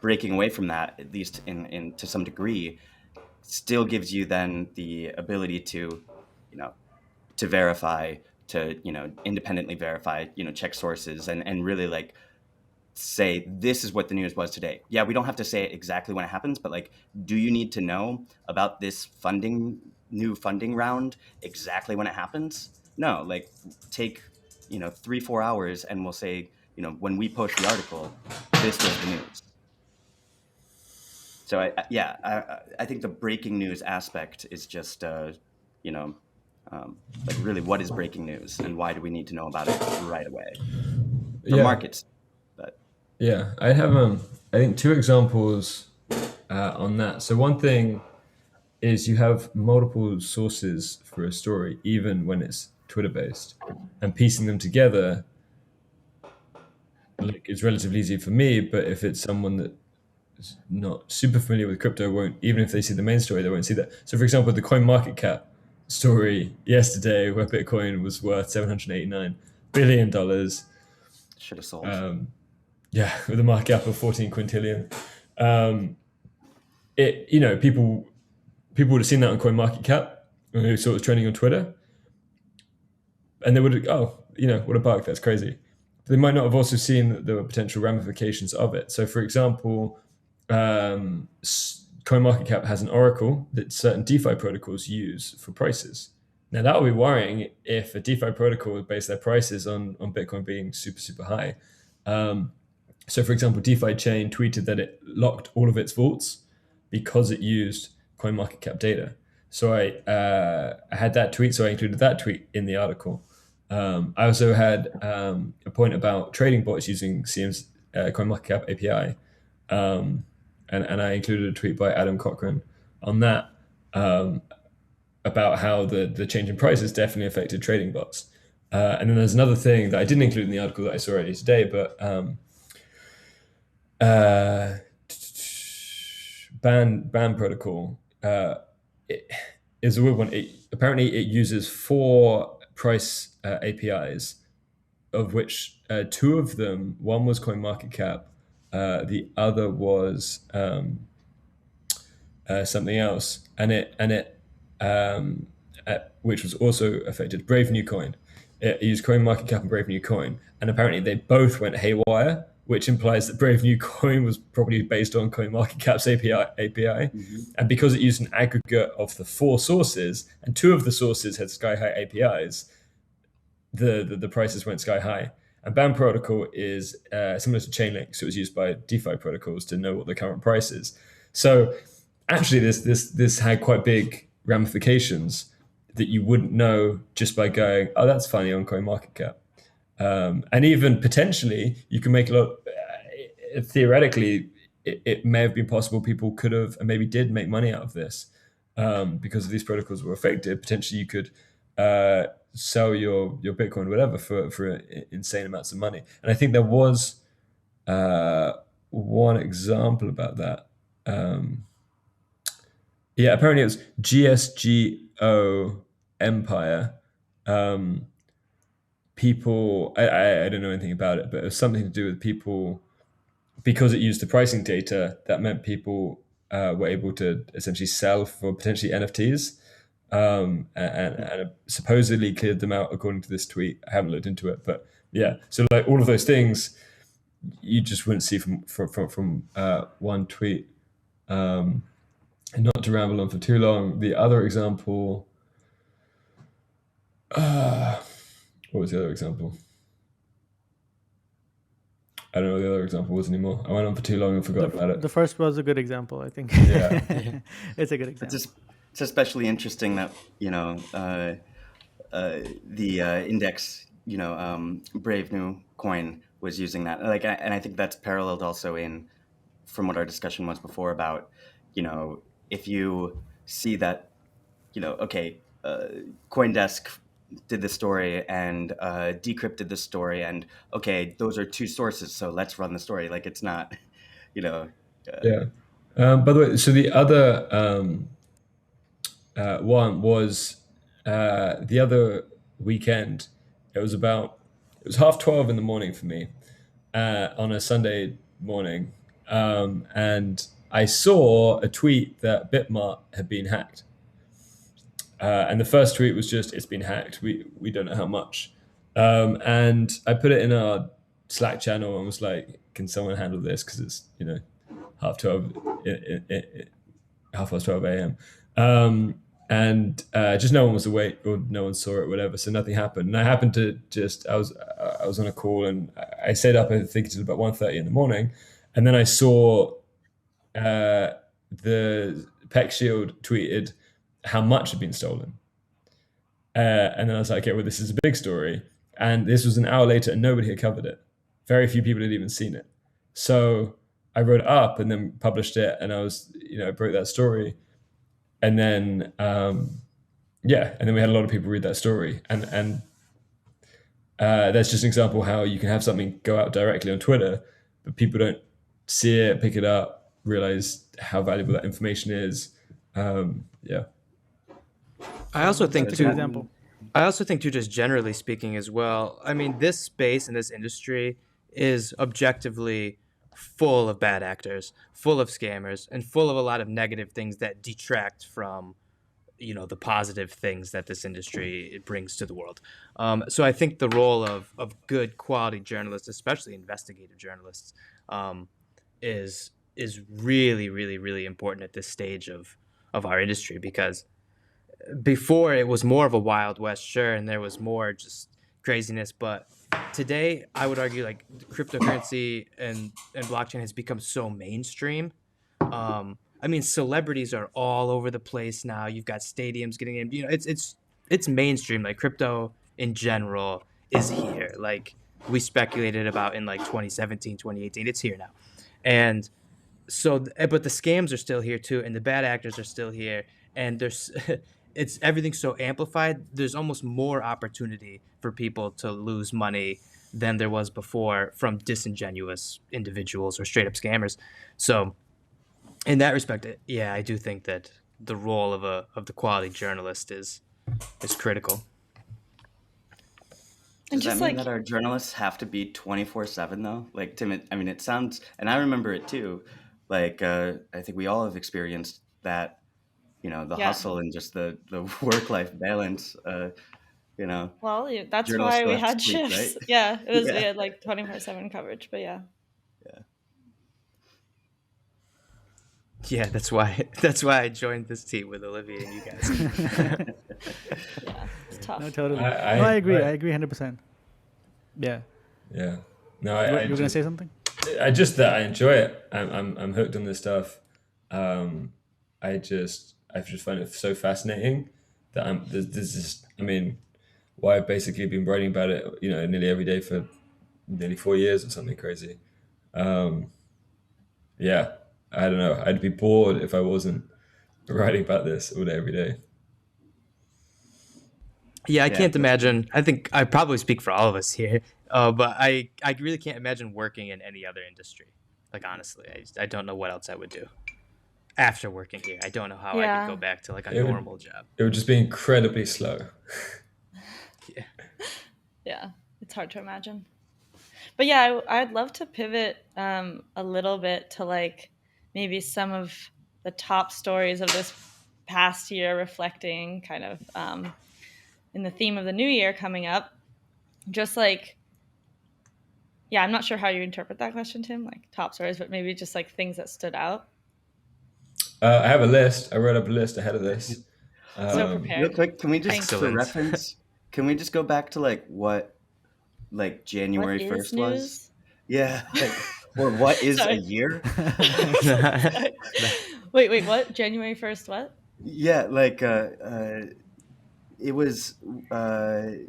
breaking away from that, at least in to some degree, still gives you then the ability to, to verify, to, independently verify, check sources and really like say, this is what the news was today. Yeah, we don't have to say it exactly when it happens, but like, do you need to know about this new funding round exactly when it happens? No, like take, 3-4 hours and we'll say, when we post the article, this was the news. So I think the breaking news aspect is just like really what is breaking news and why do we need to know about it right away for markets. But I have I think 2 examples on that. So one thing is you have multiple sources for a story, even when it's Twitter based, and piecing them together, like, it's relatively easy for me. But if it's someone that is not super familiar with crypto, won't, even if they see the main story, they won't see that. So for example, the coin market cap story yesterday, where Bitcoin was worth $789 billion. Should have sold. Yeah, with a market cap of 14 quintillion. People would have seen that on coin market cap when they saw it was trending on Twitter, and they would have, what a bug, that's crazy. They might not have also seen that there were potential ramifications of it. So for example, CoinMarketCap has an oracle that certain DeFi protocols use for prices. Now that would be worrying if a DeFi protocol would base their prices on Bitcoin being super, super high. So for example, DeFi Chain tweeted that it locked all of its vaults because it used CoinMarketCap data. So I had that tweet, so I included that tweet in the article. I also had a point about trading bots using CM's CoinMarketCap API. And I included a tweet by Adam Cochran on that, about how the change in prices definitely affected trading bots. And then there's another thing that I didn't include in the article that I saw already today, but ban protocol is a weird one. Apparently it uses 4 price APIs, of which 2 of them, one was CoinMarketCap, the other was something else, which was also affected, Brave New Coin. It used CoinMarketCap and Brave New Coin, and apparently they both went haywire, which implies that Brave New Coin was probably based on CoinMarketCap's API. And because it used an aggregate of the 4 sources, and 2 of the sources had sky-high APIs, the prices went sky-high. And BAM protocol is similar to Chainlink, so it was used by DeFi protocols to know what the current price is. So actually, this had quite big ramifications that you wouldn't know just by going, oh, that's funny on CoinMarketCap. And even potentially, you can make a lot. Theoretically, it may have been possible people could have and maybe did make money out of this because these protocols were affected. Potentially, you could sell your Bitcoin, whatever, for insane amounts of money. And I think there was one example about that. Apparently it was GSGO Empire. People, I don't know anything about it, but it was something to do with people, because it used the pricing data, that meant people were able to essentially sell for potentially NFTs, and supposedly cleared them out according to this tweet. I haven't looked into it, but yeah. So like all of those things, you just wouldn't see from one tweet. And not to ramble on for too long, the other example. What was the other example? I don't know what the other example was anymore. I went on for too long and forgot about it. The first was a good example, I think. Yeah. It's a good example. It's especially interesting that the index, Brave New Coin was using that. And I think that's paralleled also from what our discussion was before about, if you see that, CoinDesk did this story and Decrypt did this story, and okay, those are 2 sources, so let's run the story. Like, it's not, Yeah. By the way, so the other one was the other weekend. It was 12:30 in the morning for me on a Sunday morning, and I saw a tweet that Bitmart had been hacked. And the first tweet was just, it's been hacked. We don't know how much. And I put it in our Slack channel and was like, can someone handle this? Because it's, 12:30 a.m. And just no one was awake, or no one saw it, whatever. So nothing happened. And I happened to I was on a call, and I stayed up, I think, until about 1:30 in the morning. And then I saw the Peck Shield tweeted how much had been stolen. And then I was like, okay, well, this is a big story. And this was an hour later and nobody had covered it. Very few people had even seen it. So I wrote it up and then published it, and I was, I broke that story. And then yeah, and then we had a lot of people read that story, and that's just an example how you can have something go out directly on Twitter, but people don't see it, pick it up, realize how valuable that information is. Yeah. I also think That's a good too. example. I also think too, just generally speaking as well. I mean, this space and this industry is objectively full of bad actors, full of scammers, and full of a lot of negative things that detract from the positive things that this industry brings to the world. So I think the role of good quality journalists, especially investigative journalists, is really really really important at this stage of our industry, because before it was more of a wild west, sure, and there was more just craziness, but today I would argue like cryptocurrency and blockchain has become so mainstream. I mean, celebrities are all over the place now. You've got stadiums getting in. It's mainstream. Like crypto in general is here. Like we speculated about in like 2017, 2018. It's here now, and so but the scams are still here too, and the bad actors are still here, and there's it's everything's so amplified. There's almost more opportunity for people to lose money than there was before from disingenuous individuals or straight up scammers. So in that respect, yeah, I do think that the role of the quality journalist is critical. And Does just that mean like that our journalists have to be 24/7 though? Like Tim, I mean, it sounds, and I remember it too. Like I think we all have experienced that, the yeah. hustle and just the work-life balance. Well, that's Journalists why still we have to had sleep, shifts. right? Yeah, it was Yeah. we had like 24/7 coverage, but yeah. Yeah, that's why I joined this team with Olivia and you guys. Yeah, it's tough. No, totally. I- No, I agree. I- I agree 100%. Yeah. Yeah. No, You were I going to just, say something? I just that I enjoy it. I'm hooked on this stuff. I just find it so fascinating that there's just, I mean, why I've basically been writing about it, nearly every day for nearly 4 years or something crazy. Yeah, I don't know. I'd be bored if I wasn't writing about this all day, every day. Yeah, I Yeah, can't but- imagine. I think I probably speak for all of us here, but I really can't imagine working in any other industry. Like honestly, I don't know what else I would do after working here. I don't know how I Yeah. could go back to like a It would- normal job. It would just be incredibly slow. Yeah. Yeah, it's hard to imagine. But yeah, I'd love to pivot a little bit to like maybe some of the top stories of this past year, reflecting kind of in the theme of the new year coming up. Just like, yeah, I'm not sure how you interpret that question, Tim, like top stories, but maybe just like things that stood out. I have a list. I wrote up a list ahead of this. So Um, prepared. Real quick, can we just, for Excellent. reference, can we just go back to like what, like What January is 1st news? was? Yeah. Or what is Sorry. a year? Wait, what? January 1st, what? Yeah, like it was okay.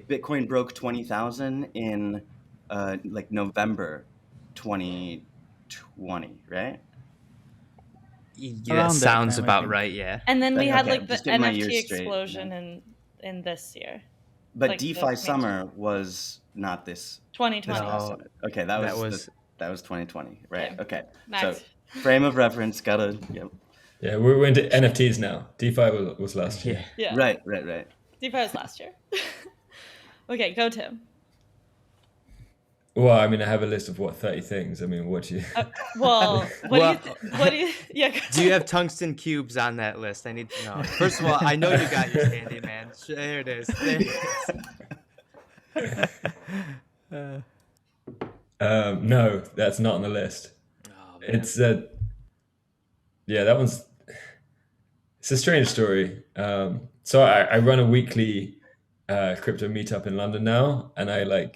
Bitcoin broke 20,000 in like November 2020, right? Yeah, Around that sounds time, I about think. right. Yeah. And then we had Okay, like the just getting my NFT years straight, explosion in this year, But Like the DeFi main- summer was not this 2020. No. last summer. Okay, that That was that was 2020, right? Okay. Okay, Max. so frame of reference, gotta yeah, we're into NFTs now. DeFi was last year. Yeah. Yeah. right. DeFi was last year. Okay, go Tim. Well, I mean, I have a list of 30 things. I mean, what do you? Well, what do you? Yeah. go Do you have tungsten cubes on that list? I need to know. First of all, I know you got your handy, man. There it is. There it is. No, that's not on the list. Oh, man. It's yeah, that one's. It's a strange story. So I run a weekly crypto meetup in London now, and I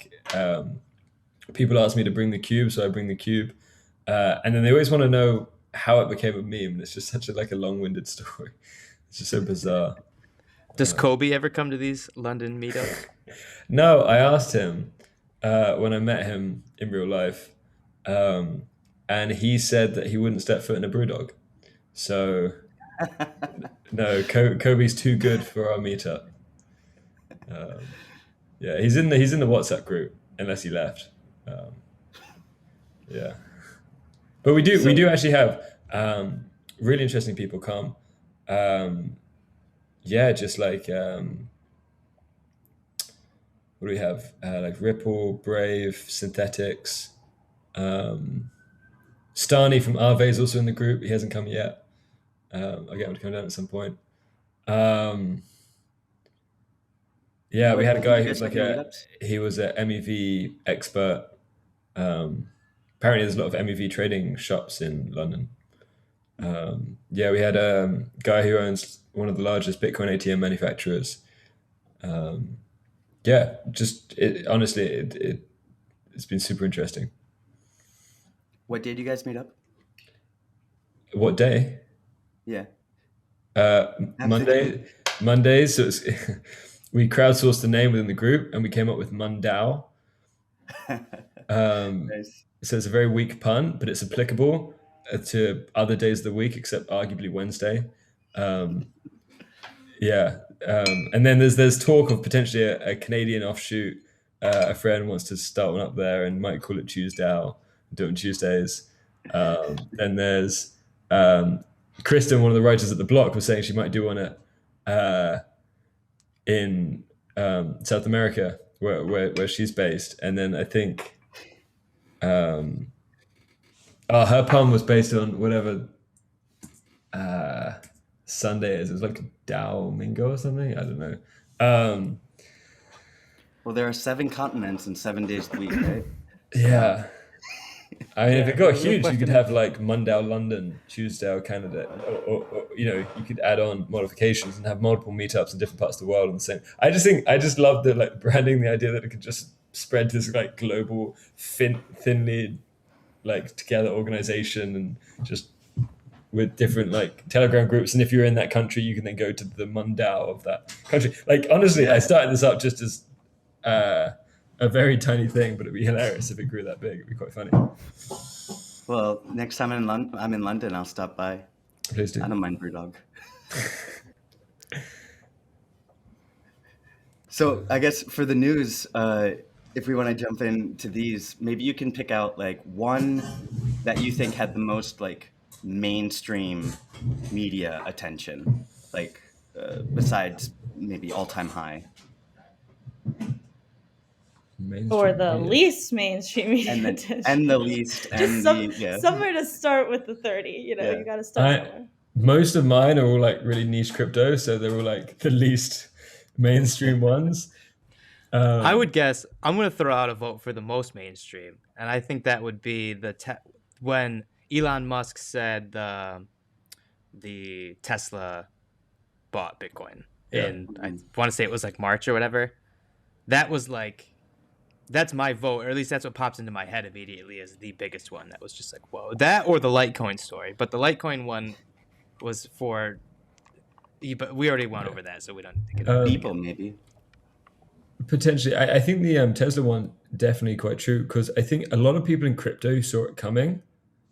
people ask me to bring the cube, so I bring the cube, and then they always want to know how it became a meme. It's just such a long-winded story. It's just so bizarre. Does Kobe ever come to these London meetups? No, I asked him when I met him in real life, and he said that he wouldn't step foot in a BrewDog. So No, Kobe's too good for our meetup. Yeah, he's in the WhatsApp group unless he left. Yeah, but we do actually have really interesting people come. Yeah, just like what do we have? Like Ripple, Brave, Synthetics. Stani from Aave is also in the group. He hasn't come yet. I'll get him to come down at some point. Yeah, we had a What did guy you who was guys like have in meetups? he was an MEV expert. Apparently there's a lot of MEV trading shops in London. Yeah, we had a guy who owns one of the largest Bitcoin ATM manufacturers. Yeah, just honestly, it's been super interesting. What day did you guys meet up? What day? Yeah. Mondays. So it's, we crowdsourced the name within the group and we came up with Mundao. Nice. So it's a very weak pun, but it's applicable to other days of the week except arguably Wednesday. Yeah. And then there's talk of potentially a Canadian offshoot. A friend wants to start one up there and might call it Tuesday, do it on Tuesdays. Then there's Kristen, one of the writers at the block, was saying she might do one in South America, where she's based. And then I think her pun was based on whatever Sunday is. It was like Domingo or something. I don't know. Well, there are 7 continents and 7 days a week, right? Yeah. I mean, if it got the real huge, you question could have like Mundao London, Tuesday Canada, or you could add on modifications and have multiple meetups in different parts of the world on the same. I just love the like branding, the idea that it could just spread to this like global, thinly like together organization, and just with different like Telegram groups. And if you're in that country, you can then go to the Mundao of that country. Like honestly, I started this up just as a very tiny thing, but it'd be hilarious if it grew that big. It'd be quite funny. Well, next time I'm in London, I'll stop by. Please do. I don't mind Brewdog. So I guess for the news, if we want to jump into these, maybe you can pick out like one that you think had the most like mainstream media attention, like besides maybe all-time high. Or the least mainstream media And attention. the least, Just somewhere to start with the 30. You got to start somewhere. Most of mine are all like really niche crypto, so they're all like the least mainstream ones. I would guess I'm going to throw out a vote for the most mainstream, and I think that would be when Elon Musk said the Tesla bought Bitcoin in, I want to say it was like March or whatever. That was like, that's my vote, or at least that's what pops into my head immediately as the biggest one. That was just like, whoa, that or the Litecoin story. But the Litecoin one was for, but we already went over that, so we don't think it people maybe. Potentially, I think the Tesla one definitely quite true, because I think a lot of people in crypto saw it coming,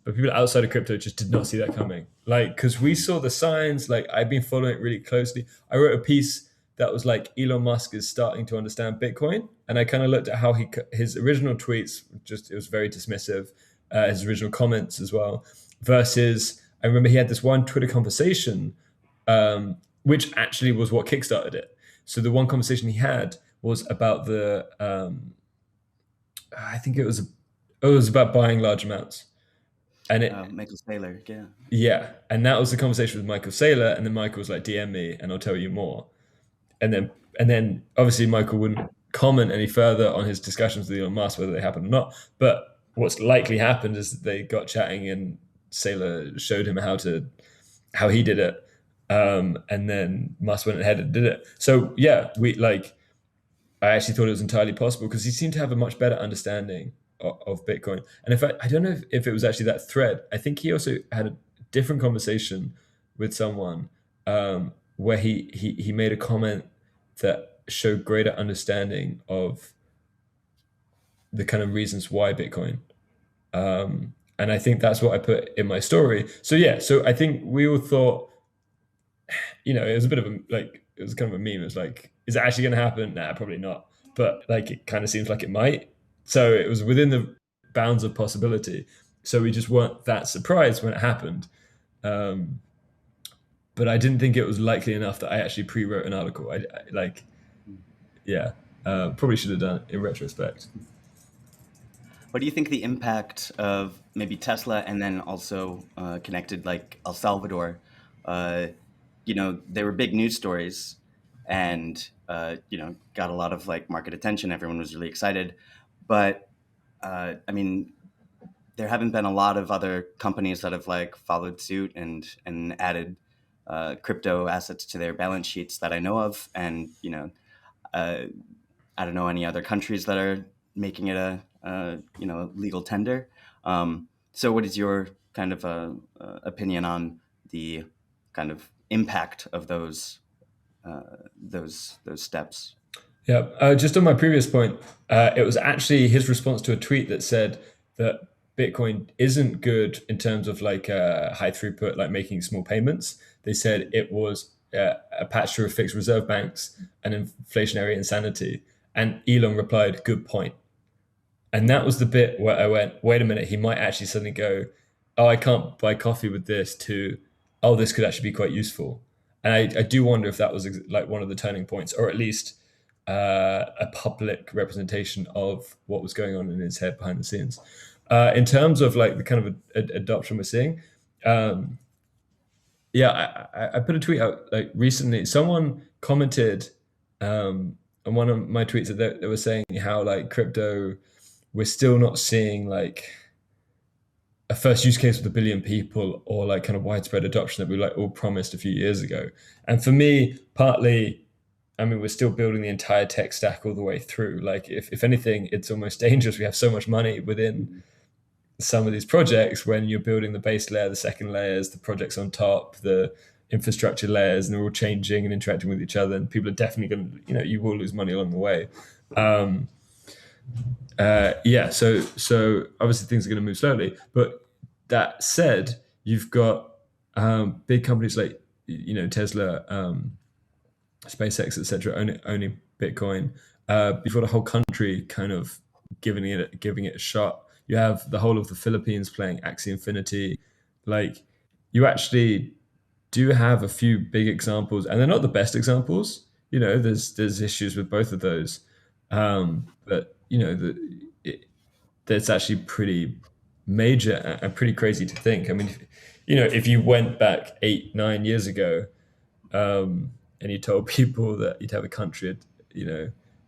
but people outside of crypto just did not see that coming. Like, because we saw the signs. Like, I've been following it really closely. I wrote a piece that was like Elon Musk is starting to understand Bitcoin, and I kind of looked at how his original tweets it was very dismissive, his original comments as well. Versus, I remember he had this one Twitter conversation, which actually was what kickstarted it. So the one conversation he had was about the, I think it was about buying large amounts, and Michael Saylor, yeah. Yeah, and that was the conversation with Michael Saylor, and then Michael was like, DM me and I'll tell you more. And then obviously Michael wouldn't comment any further on his discussions with Elon Musk, whether they happened or not. But what's likely happened is that they got chatting and Saylor showed him how he did it. And then Musk went ahead and did it. So yeah, I actually thought it was entirely possible because he seemed to have a much better understanding of Bitcoin. And in fact, I don't know if it was actually that thread. I think he also had a different conversation with someone where he made a comment that showed greater understanding of the kind of reasons why Bitcoin. And I think that's what I put in my story. So yeah, so I think we all thought it was a bit of it was kind of a meme. It was like, is it actually going to happen? Nah, probably not. But like, it kind of seems like it might. So it was within the bounds of possibility. So we just weren't that surprised when it happened. But I didn't think it was likely enough that I actually pre-wrote an article. Probably should have done it in retrospect. What do you think the impact of maybe Tesla and then also connected like El Salvador? They were big news stories and, got a lot of like market attention. Everyone was really excited. But I mean, there haven't been a lot of other companies that have like followed suit and added crypto assets to their balance sheets that I know of. And, I don't know any other countries that are making it a legal tender. So what is your kind of opinion on the kind of impact of those steps? Yeah, just on my previous point, it was actually his response to a tweet that said that Bitcoin isn't good in terms of like high throughput, like making small payments. They said it was a patch through fixed reserve banks and inflationary insanity. And Elon replied, "Good point." And that was the bit where I went, wait a minute, he might actually suddenly go, "Oh, I can't buy coffee with this," to, "Oh, this could actually be quite useful." And I do wonder if that was like one of the turning points, or at least a public representation of what was going on in his head behind the scenes. In terms of like the kind of adoption we're seeing, I put a tweet out like recently. Someone commented on one of my tweets that they were saying how like crypto, we're still not seeing like a first use case with 1 billion people or like kind of widespread adoption that we like all promised a few years ago. And for me, partly, I mean, we're still building the entire tech stack all the way through. Like if anything, it's almost dangerous. We have so much money within some of these projects when you're building the base layer, the second layers, the projects on top, the infrastructure layers, and they're all changing and interacting with each other. And people are definitely going to, you will lose money along the way. So obviously things are going to move slowly. But that said, you've got big companies like, Tesla, SpaceX, etc., owning Bitcoin. Before the whole country kind of giving it a shot. You have the whole of the Philippines playing Axie Infinity. Like, you actually do have a few big examples, and they're not the best examples. There's issues with both of those, but that's actually pretty major and pretty crazy to think. I mean, if you went back 8-9 years ago, and you told people that you'd have a country,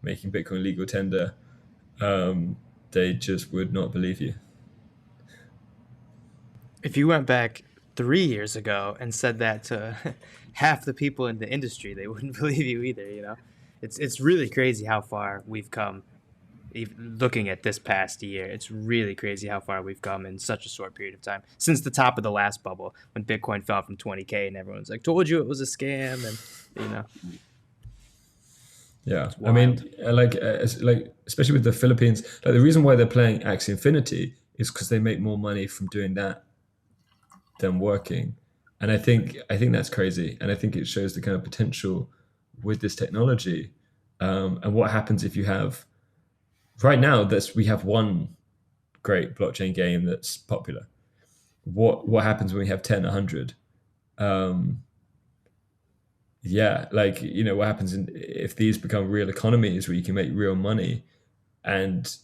making Bitcoin legal tender, they just would not believe you. If you went back 3 years ago and said that to half the people in the industry, they wouldn't believe you either. It's really crazy how far we've come. Looking at this past year, it's really crazy how far we've come in such a short period of time since the top of the last bubble when Bitcoin fell from 20K and everyone's like, "Told you it was a scam," and Yeah, I mean, especially with the Philippines, like the reason why they're playing Axie Infinity is because they make more money from doing that than working, and I think that's crazy, and I think it shows the kind of potential with this technology, and what happens if you have. Right now, we have one great blockchain game that's popular. What happens when we have 10, 100? What happens if these become real economies where you can make real money, and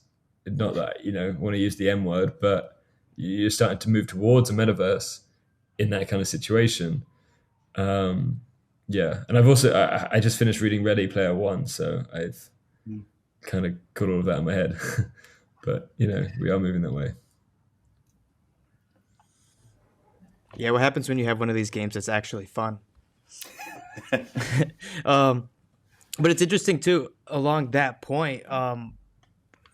not that want to use the M word, but you're starting to move towards a metaverse in that kind of situation. And I've also I just finished reading Ready Player One, so I've kind of got all of that in my head. But we are moving that way. Yeah, what happens when you have one of these games that's actually fun? But it's interesting too, along that point,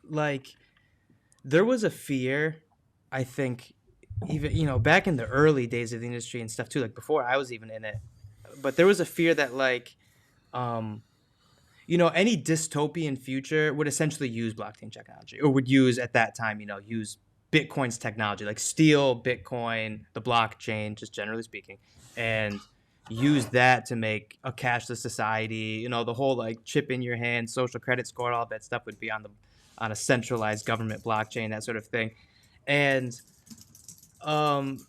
like there was a fear, I think, even back in the early days of the industry and stuff too, like before I was even in it, but there was a fear that like any dystopian future would essentially use blockchain technology, or would use at that time, use Bitcoin's technology, like steal Bitcoin, the blockchain, just generally speaking, and use that to make a cashless society. You know, the whole like chip in your hand, social credit score, all that stuff would be on a centralized government blockchain, that sort of thing. And um,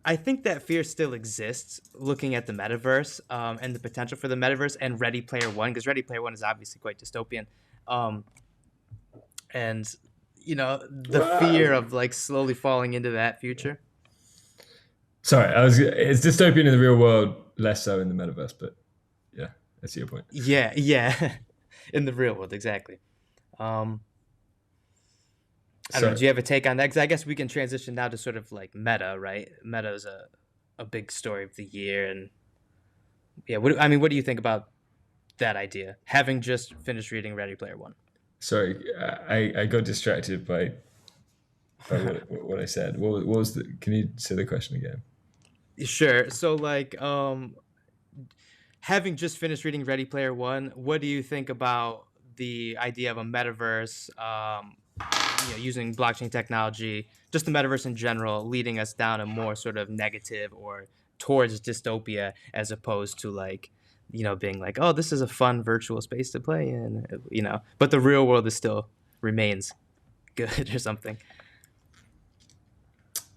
I think that fear still exists looking at the metaverse, and the potential for the metaverse and Ready Player One, because Ready Player One is obviously quite dystopian. And, you know, the fear of like slowly falling into that future. Sorry, it's dystopian in the real world, less so in the metaverse, but yeah, I see your point. Yeah, in the real world, exactly. I don't know. Do you have a take on that? Because I guess we can transition now to sort of like Meta, right? Meta is a big story of the year, and yeah, what do you think about that idea? Having just finished reading Ready Player One. Sorry, I got distracted by what I said. What was the? Can you say the question again? Sure. So like, having just finished reading Ready Player One, what do you think about the idea of a metaverse? Using blockchain technology, just the metaverse in general, leading us down a more sort of negative or towards dystopia, as opposed to like, being like, oh, this is a fun virtual space to play in, but the real world still remains good or something.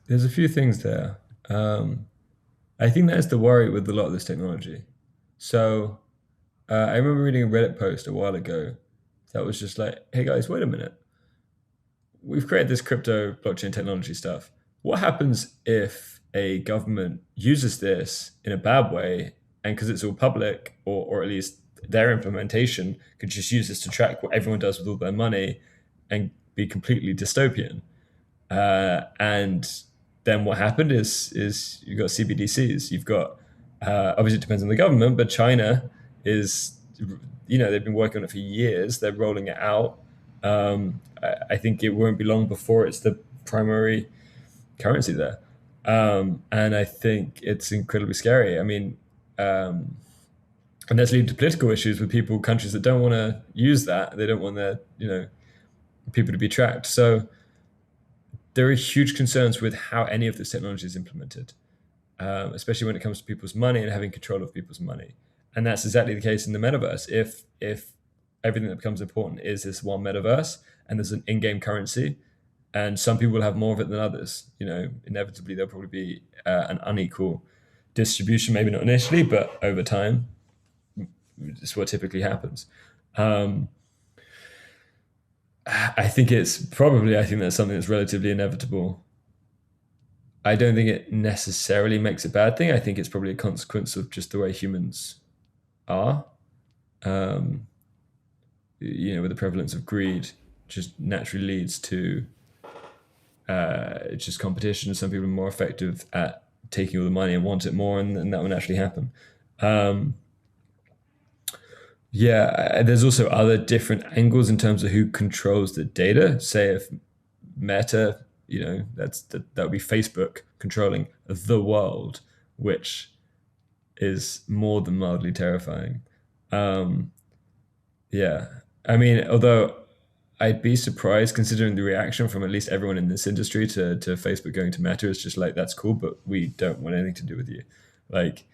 There's a few things there. I think that's the worry with a lot of this technology. So I remember reading a Reddit post a while ago that was just like, hey guys, wait a minute. We've created this crypto blockchain technology stuff. What happens if a government uses this in a bad way, and because it's all public, or at least their implementation could just use this to track what everyone does with all their money and be completely dystopian? And then what happened is you've got CBDCs. You've got, obviously it depends on the government, but China is, they've been working on it for years. They're rolling it out. I think it won't be long before it's the primary currency there. And I think it's incredibly scary. I mean, and that's leading to political issues with countries that don't want to use that. They don't want their, people to be tracked. So there are huge concerns with how any of this technology is implemented, especially when it comes to people's money and having control of people's money. And that's exactly the case in the metaverse. If everything that becomes important is this one metaverse and there's an in-game currency, and some people will have more of it than others, inevitably there'll probably be an unequal distribution, maybe not initially, but over time, it's what typically happens. I think that's something that's relatively inevitable. I don't think it necessarily makes a bad thing. I think it's probably a consequence of just the way humans are. With the prevalence of greed, just naturally leads to just competition. Some people are more effective at taking all the money and want it more, and that will naturally happen. There's also other different angles in terms of who controls the data. Say if Meta, that would be Facebook controlling the world, which is more than mildly terrifying. I mean, although I'd be surprised considering the reaction from at least everyone in this industry to Facebook going to Meta. It's just like, that's cool, but we don't want anything to do with you. Like,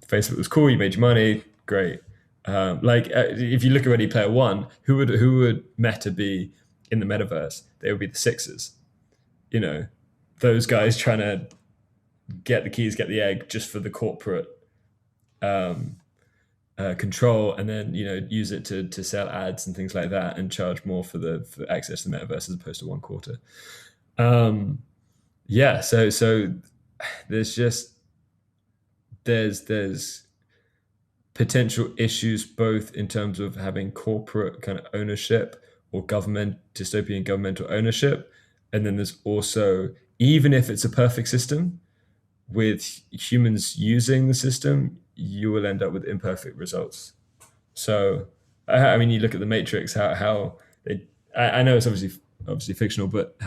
Facebook was cool, you made your money, great. If you look at Ready Player One, who would Meta be in the metaverse? They would be the Sixers. Those guys trying to get the keys, get the egg, just for the corporate control, and then use it to sell ads and things like that, and charge more for access to the metaverse as opposed to one quarter. So there's potential issues both in terms of having corporate kind of ownership or dystopian governmental ownership, and then there's also, even if it's a perfect system, with humans using the system, you will end up with imperfect results. So, I mean, you look at the Matrix, how I know it's obviously fictional, but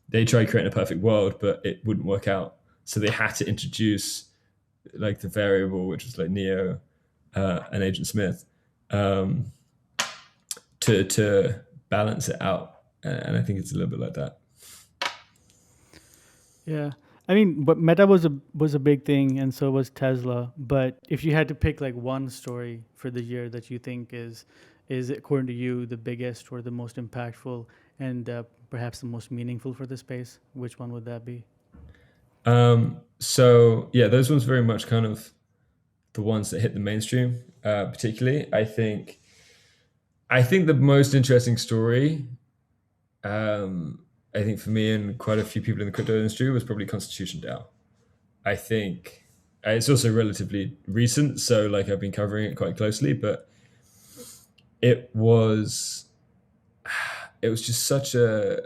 they tried creating a perfect world, but it wouldn't work out. So they had to introduce like the variable, which was like Neo and Agent Smith, to balance it out. And I think it's a little bit like that. Yeah. I mean, but Meta was a big thing, and so was Tesla. But if you had to pick like one story for the year that you think is according to you the biggest or the most impactful and perhaps the most meaningful for the space, which one would that be? So yeah, those ones very much kind of the ones that hit the mainstream, particularly. I think the most interesting story, I think for me and quite a few people in the crypto industry, was probably Constitution DAO. I think it's also relatively recent, so like I've been covering it quite closely, but it was just such a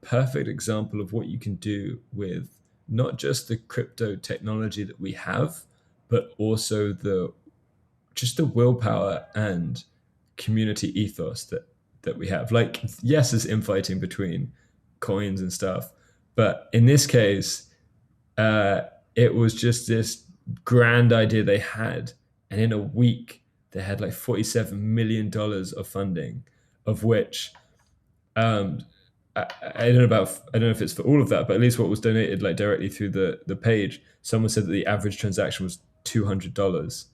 perfect example of what you can do with not just the crypto technology that we have, but also the willpower and community ethos that we have. Like, yes, there's infighting between coins and stuff, but in this case, it was just this grand idea they had, and in a week they had like $47 million of funding, of which I don't know if it's for all of that, but at least what was donated like directly through the page, someone said that the average transaction was $200.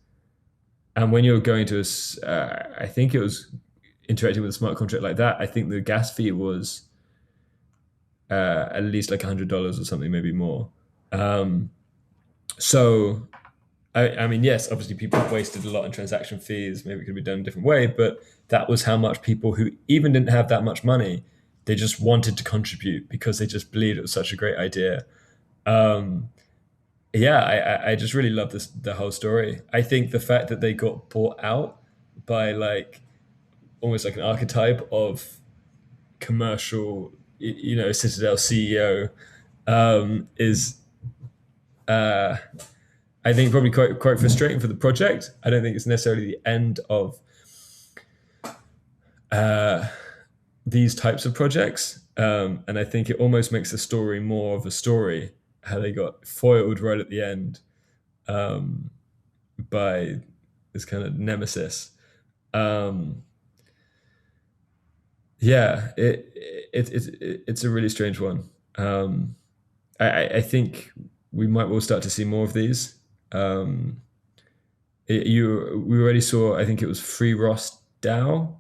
And when you're going to I think it was interacting with a smart contract like that, I think the gas fee was at least like $100 or something, maybe more. So, I mean, yes, obviously people wasted a lot in transaction fees. Maybe it could be done a different way, but that was how much people who even didn't have that much money, they just wanted to contribute because they just believed it was such a great idea. Yeah, I just really love the whole story. I think the fact that they got bought out by like almost like an archetype of commercial, Citadel CEO, is I think probably quite frustrating for the project. I don't think it's necessarily the end of these types of projects, and I think it almost makes the story more of a story, how they got foiled right at the end by this kind of nemesis. Yeah, it's a really strange one. I think we might well start to see more of these. We already saw, I think it was Free Ross DAO,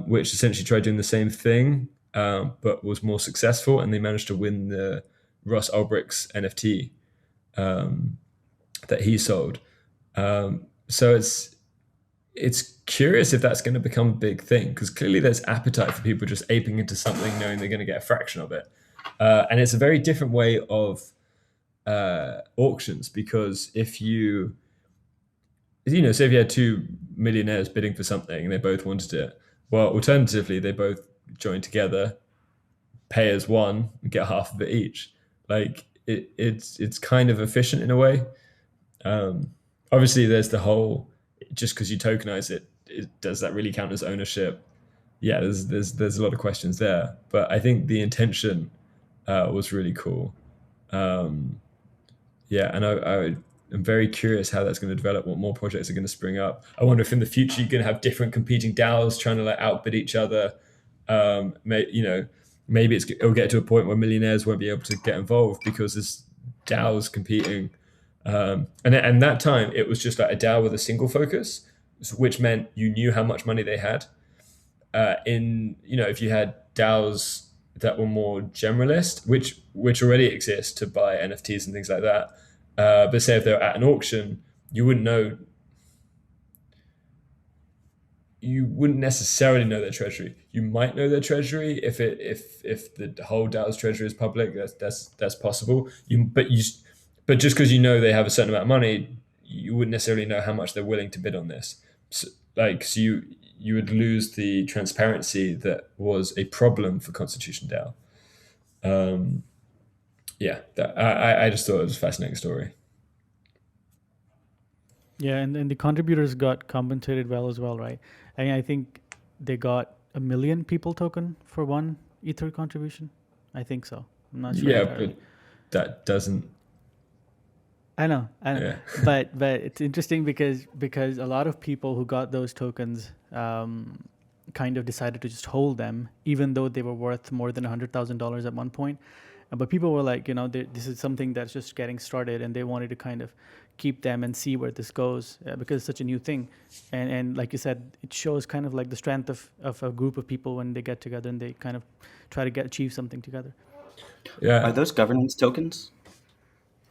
which essentially tried doing the same thing, but was more successful, and they managed to win the Ross Ulbricht's NFT that he sold. So it's curious if that's going to become a big thing, because clearly there's appetite for people just aping into something knowing they're going to get a fraction of it. And it's a very different way of auctions, because if say if you had two millionaires bidding for something and they both wanted it, well, alternatively, they both join together, pay as one, and get half of it each. Like it's kind of efficient in a way. Obviously, there's the whole, just because you tokenize it, does that really count as ownership? Yeah, there's a lot of questions there, but I think the intention was really cool. Yeah, and I'm very curious how that's going to develop, what more projects are going to spring up. I wonder if in the future you're going to have different competing DAOs trying to like outbid each other. Maybe it'll get to a point where millionaires won't be able to get involved because there's DAOs competing. And at that time, it was just like a DAO with a single focus, which meant you knew how much money they had. If you had DAOs that were more generalist, which already exist to buy NFTs and things like that, but say if they were at an auction, you wouldn't necessarily know their treasury. You might know their treasury if the whole DAO's treasury is public. That's possible. But just because you know they have a certain amount of money, you wouldn't necessarily know how much they're willing to bid on this. So you would lose the transparency that was a problem for Constitution DAO. I just thought it was a fascinating story. Yeah, and the contributors got compensated well as well, right? I think they got 1 million people token for one Ether contribution. I think so. I'm not sure. Yeah, entirely. but that doesn't. I know. Yeah. but it's interesting because a lot of people who got those tokens kind of decided to just hold them, even though they were worth more than $100,000 at one point. But people were like, this is something that's just getting started, and they wanted to kind of keep them and see where this goes, because it's such a new thing. And like you said, it shows kind of like the strength of a group of people when they get together and they kind of try to achieve something together. Yeah. Are those governance tokens?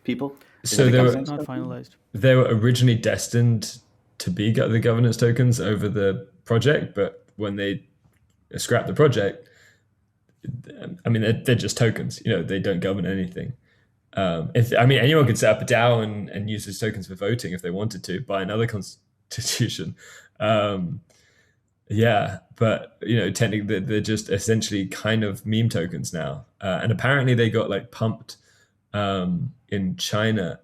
People? So they were Not finalized. They were originally destined to be the governance tokens over the project, but when they scrapped the project, I mean, they're just tokens. They don't govern anything. Anyone could set up a DAO and use those tokens for voting if they wanted to by another constitution. But technically they're just essentially kind of meme tokens now. And apparently they got like pumped in China,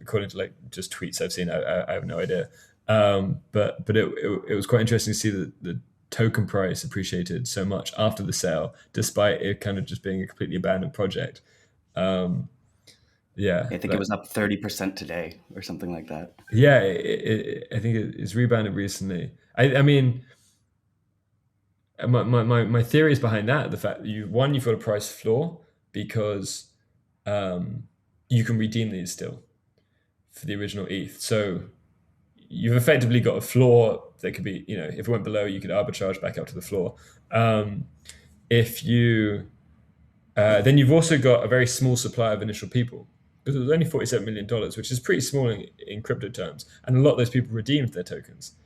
according to like just tweets I've seen. I have no idea. But it was quite interesting to see the token price appreciated so much after the sale, despite it kind of just being a completely abandoned project. I think it was up 30% today or something like that. Yeah, I think it's rebounded recently. I mean, my theories behind that, the fact that you've got a price floor because you can redeem these still for the original ETH. So you've effectively got a floor that could be, if it went below, you could arbitrage back up to the floor. If you then you've also got a very small supply of initial people, because it was only $47 million, which is pretty small in crypto terms. And a lot of those people redeemed their tokens.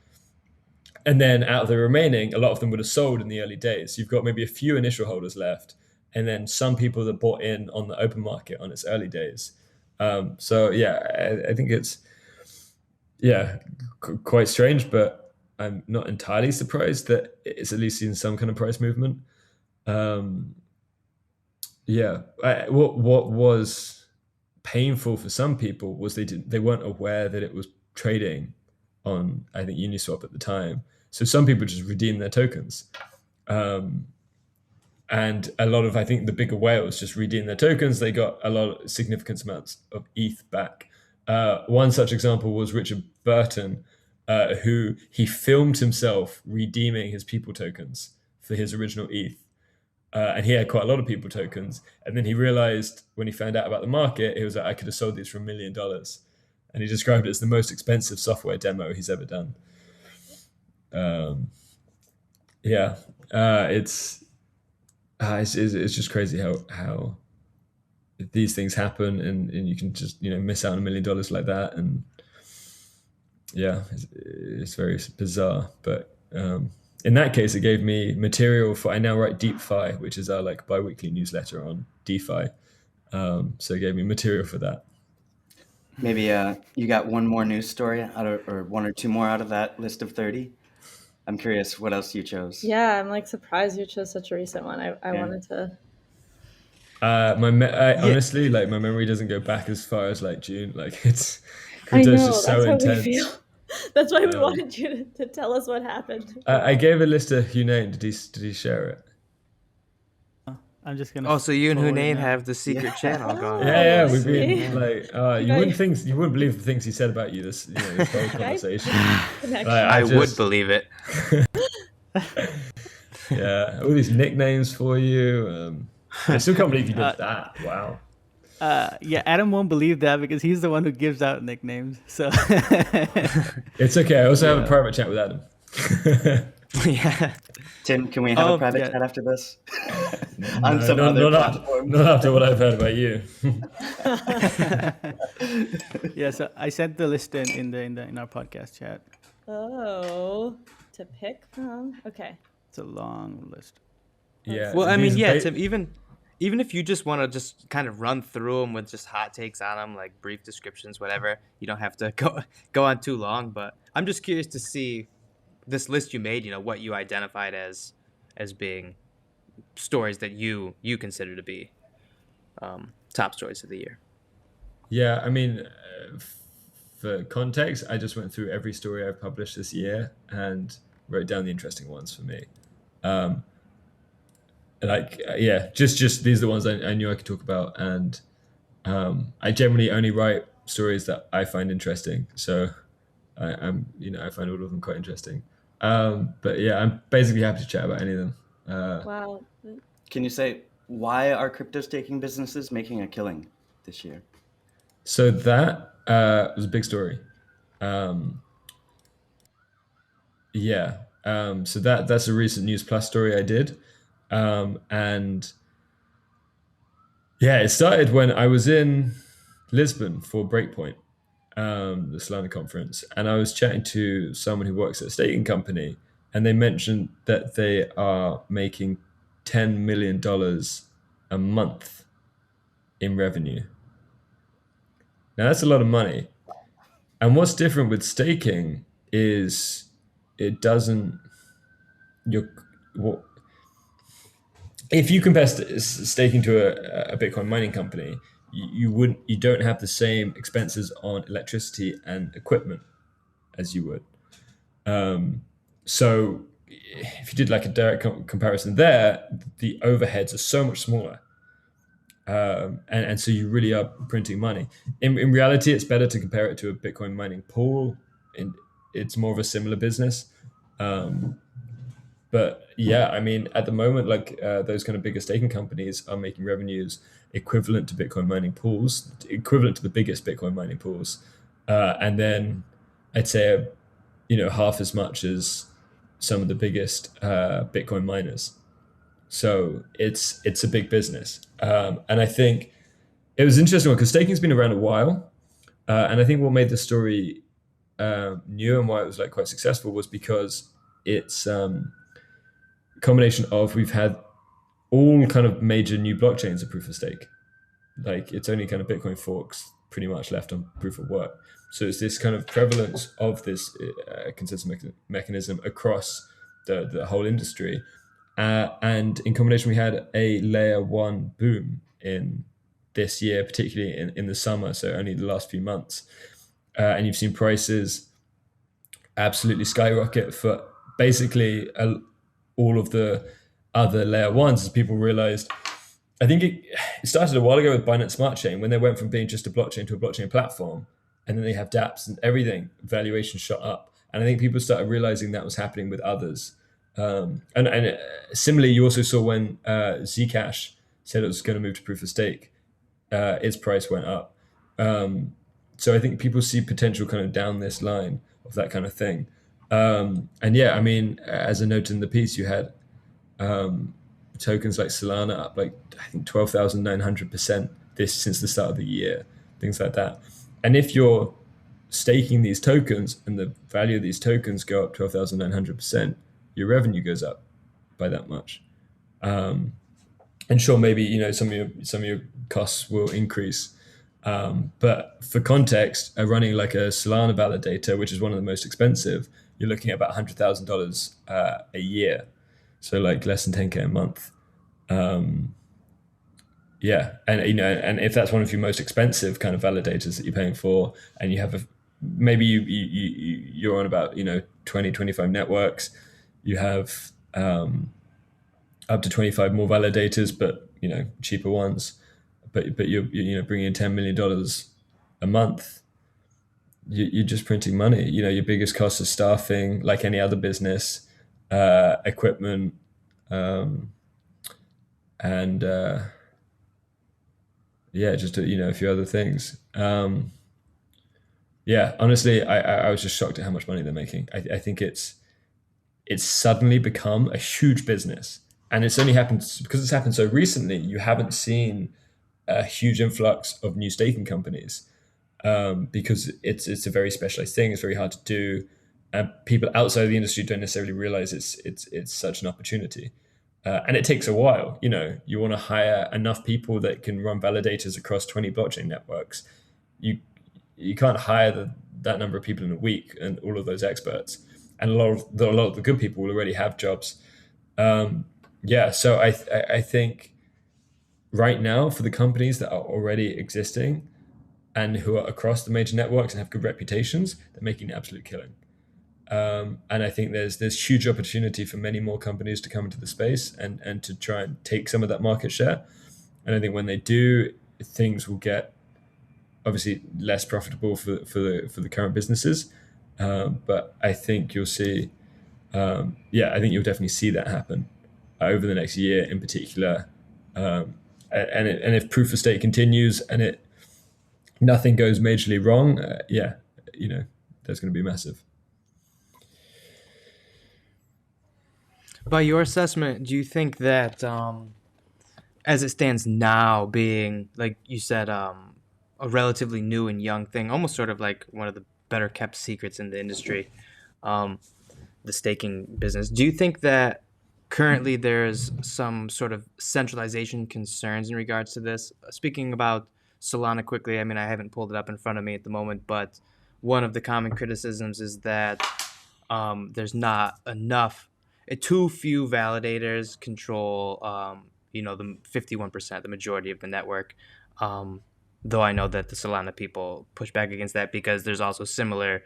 And then out of the remaining, a lot of them would have sold in the early days. You've got maybe a few initial holders left, and then some people that bought in on the open market on its early days. I think it's, quite strange, but I'm not entirely surprised that it's at least seen some kind of price movement. What was painful for some people was they weren't aware that it was trading on, I think, Uniswap at the time. So some people just redeemed their tokens. And a lot of, I think, the bigger whales just redeemed their tokens. They got a lot of significant amounts of ETH back. One such example was Richard Burton, who he filmed himself redeeming his people tokens for his original ETH. And he had quite a lot of people tokens. And then he realized when he found out about the market, he was like, I could have sold these for $1 million. And he described it as the most expensive software demo he's ever done. It's just crazy how these things happen, and you can just miss out on $1 million like that, and it's very bizarre. But in that case, it gave me material for, I now write DeFi, which is our like bi-weekly newsletter on DeFi. So it gave me material for that. Maybe you got one more news story or one or two more out of that list of 30. I'm curious what else you chose. Yeah, I'm like surprised you chose such a recent one. I wanted to. Honestly, like my memory doesn't go back as far as like June. Like it's just so intense. We feel. That's why we wanted you to tell us what happened. I gave a list to Hunain. Did he share it? I'm just gonna. Oh, so you and Hunain have the secret channel going. Yeah, we've been like, you wouldn't believe the things he said about you. This whole conversation. I would believe it. Yeah, all these nicknames for you. I still can't believe you did that. Wow. Adam won't believe that because he's the one who gives out nicknames. So it's okay. I also have a private chat with Adam. Yeah. Tim, can we have a private chat after this? On some other platform. Not after what I've heard about you. So I sent the list in our podcast chat. Oh, to pick from? Okay. It's a long list. Yeah. Well, I mean, Tim, even if you just want to just kind of run through them with just hot takes on them, like brief descriptions, whatever, you don't have to go on too long. But I'm just curious to see this list you made, what you identified as being stories that you consider to be top stories of the year. Yeah, I mean, for context, I just went through every story I've published this year and wrote down the interesting ones for me. Just these are the ones I knew I could talk about, and I generally only write stories that I find interesting. So I find all of them quite interesting. But yeah, I'm basically happy to chat about any of them. Wow. Can you say why are crypto staking businesses making a killing this year? So that was a big story. Yeah. So that's a recent News Plus story I did. And yeah, it started when I was in Lisbon for Breakpoint, the Solana conference, and I was chatting to someone who works at a staking company, and they mentioned that they are making $10 million a month in revenue. Now that's a lot of money. And what's different with staking is it doesn't if you compare staking to a Bitcoin mining company, you don't have the same expenses on electricity and equipment as you would. So if you did like a direct comparison there, the overheads are so much smaller. And so you really are printing money. In reality, it's better to compare it to a Bitcoin mining pool. And it's more of a similar business. But yeah, I mean, at the moment, like those kind of bigger staking companies are making revenues equivalent to Bitcoin mining pools, equivalent to the biggest Bitcoin mining pools. And then I'd say, half as much as some of the biggest Bitcoin miners. So it's a big business. And I think it was an interesting one because staking's been around a while. And I think what made the story new and why it was like quite successful was because it's combination of we've had all kind of major new blockchains of proof of stake. Like it's only kind of Bitcoin forks pretty much left on proof of work. So it's this kind of prevalence of this consensus mechanism across the whole industry. And in combination, we had a layer one boom in this year, particularly in the summer, so only the last few months. And you've seen prices absolutely skyrocket for basically all of the other layer ones as people realized. I think it started a while ago with Binance Smart Chain when they went from being just a blockchain to a blockchain platform, and then they have dApps and everything, valuation shot up. And I think people started realizing that was happening with others. And similarly, you also saw when Zcash said it was going to move to proof of stake, its price went up. So I think people see potential kind of down this line of that kind of thing. And yeah, I mean, as a note in the piece, you had tokens like Solana up like I think 12,900% since the start of the year, things like that. And if you're staking these tokens and the value of these tokens go up 12,900%, your revenue goes up by that much. And sure, maybe some of your costs will increase. But for context, running like a Solana validator, which is one of the most expensive, you're looking at about $100,000 a year, so like less than 10K a month. Yeah, and and if that's one of your most expensive kind of validators that you're paying for, and you have maybe you're on about 20, 25 networks, you have up to 25 more validators, but cheaper ones, but you're bringing in $10 million a month. You're just printing money. Your biggest cost is staffing, like any other business, equipment, and just a few other things. Yeah, honestly, I was just shocked at how much money they're making. I think it's suddenly become a huge business, and it's only happened because it's happened so recently. You haven't seen a huge influx of new staking companies. Because it's a very specialized thing. It's very hard to do, and people outside of the industry don't necessarily realize it's such an opportunity. And it takes a while. You want to hire enough people that can run validators across 20 blockchain networks. You can't hire that number of people in a week and all of those experts. And a lot of the good people will already have jobs. So I think right now for the companies that are already existing and who are across the major networks and have good reputations, they're making an absolute killing. And I think there's huge opportunity for many more companies to come into the space and to try and take some of that market share. And I think when they do, things will get obviously less profitable for the current businesses. But I think you'll see, I think you'll definitely see that happen over the next year in particular. And if proof of stake continues and nothing goes majorly wrong, there's going to be massive. By your assessment, do you think that as it stands now, being, like you said, a relatively new and young thing, almost sort of like one of the better kept secrets in the industry, the staking business, do you think that currently there's some sort of centralization concerns in regards to this? Speaking about Solana quickly, I mean, I haven't pulled it up in front of me at the moment, but one of the common criticisms is that there's not enough, too few validators control, the 51%, the majority of the network. Though I know that the Solana people push back against that because there's also similar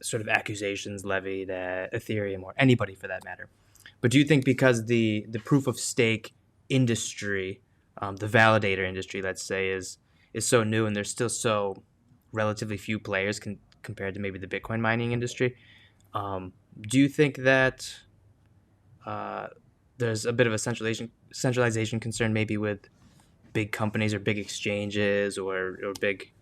sort of accusations levied at Ethereum or anybody for that matter. But do you think because the proof of stake industry, the validator industry, let's say, is so new and there's still so relatively few players compared to maybe the Bitcoin mining industry, do you think that there's a bit of a centralization concern maybe with big companies or big exchanges or big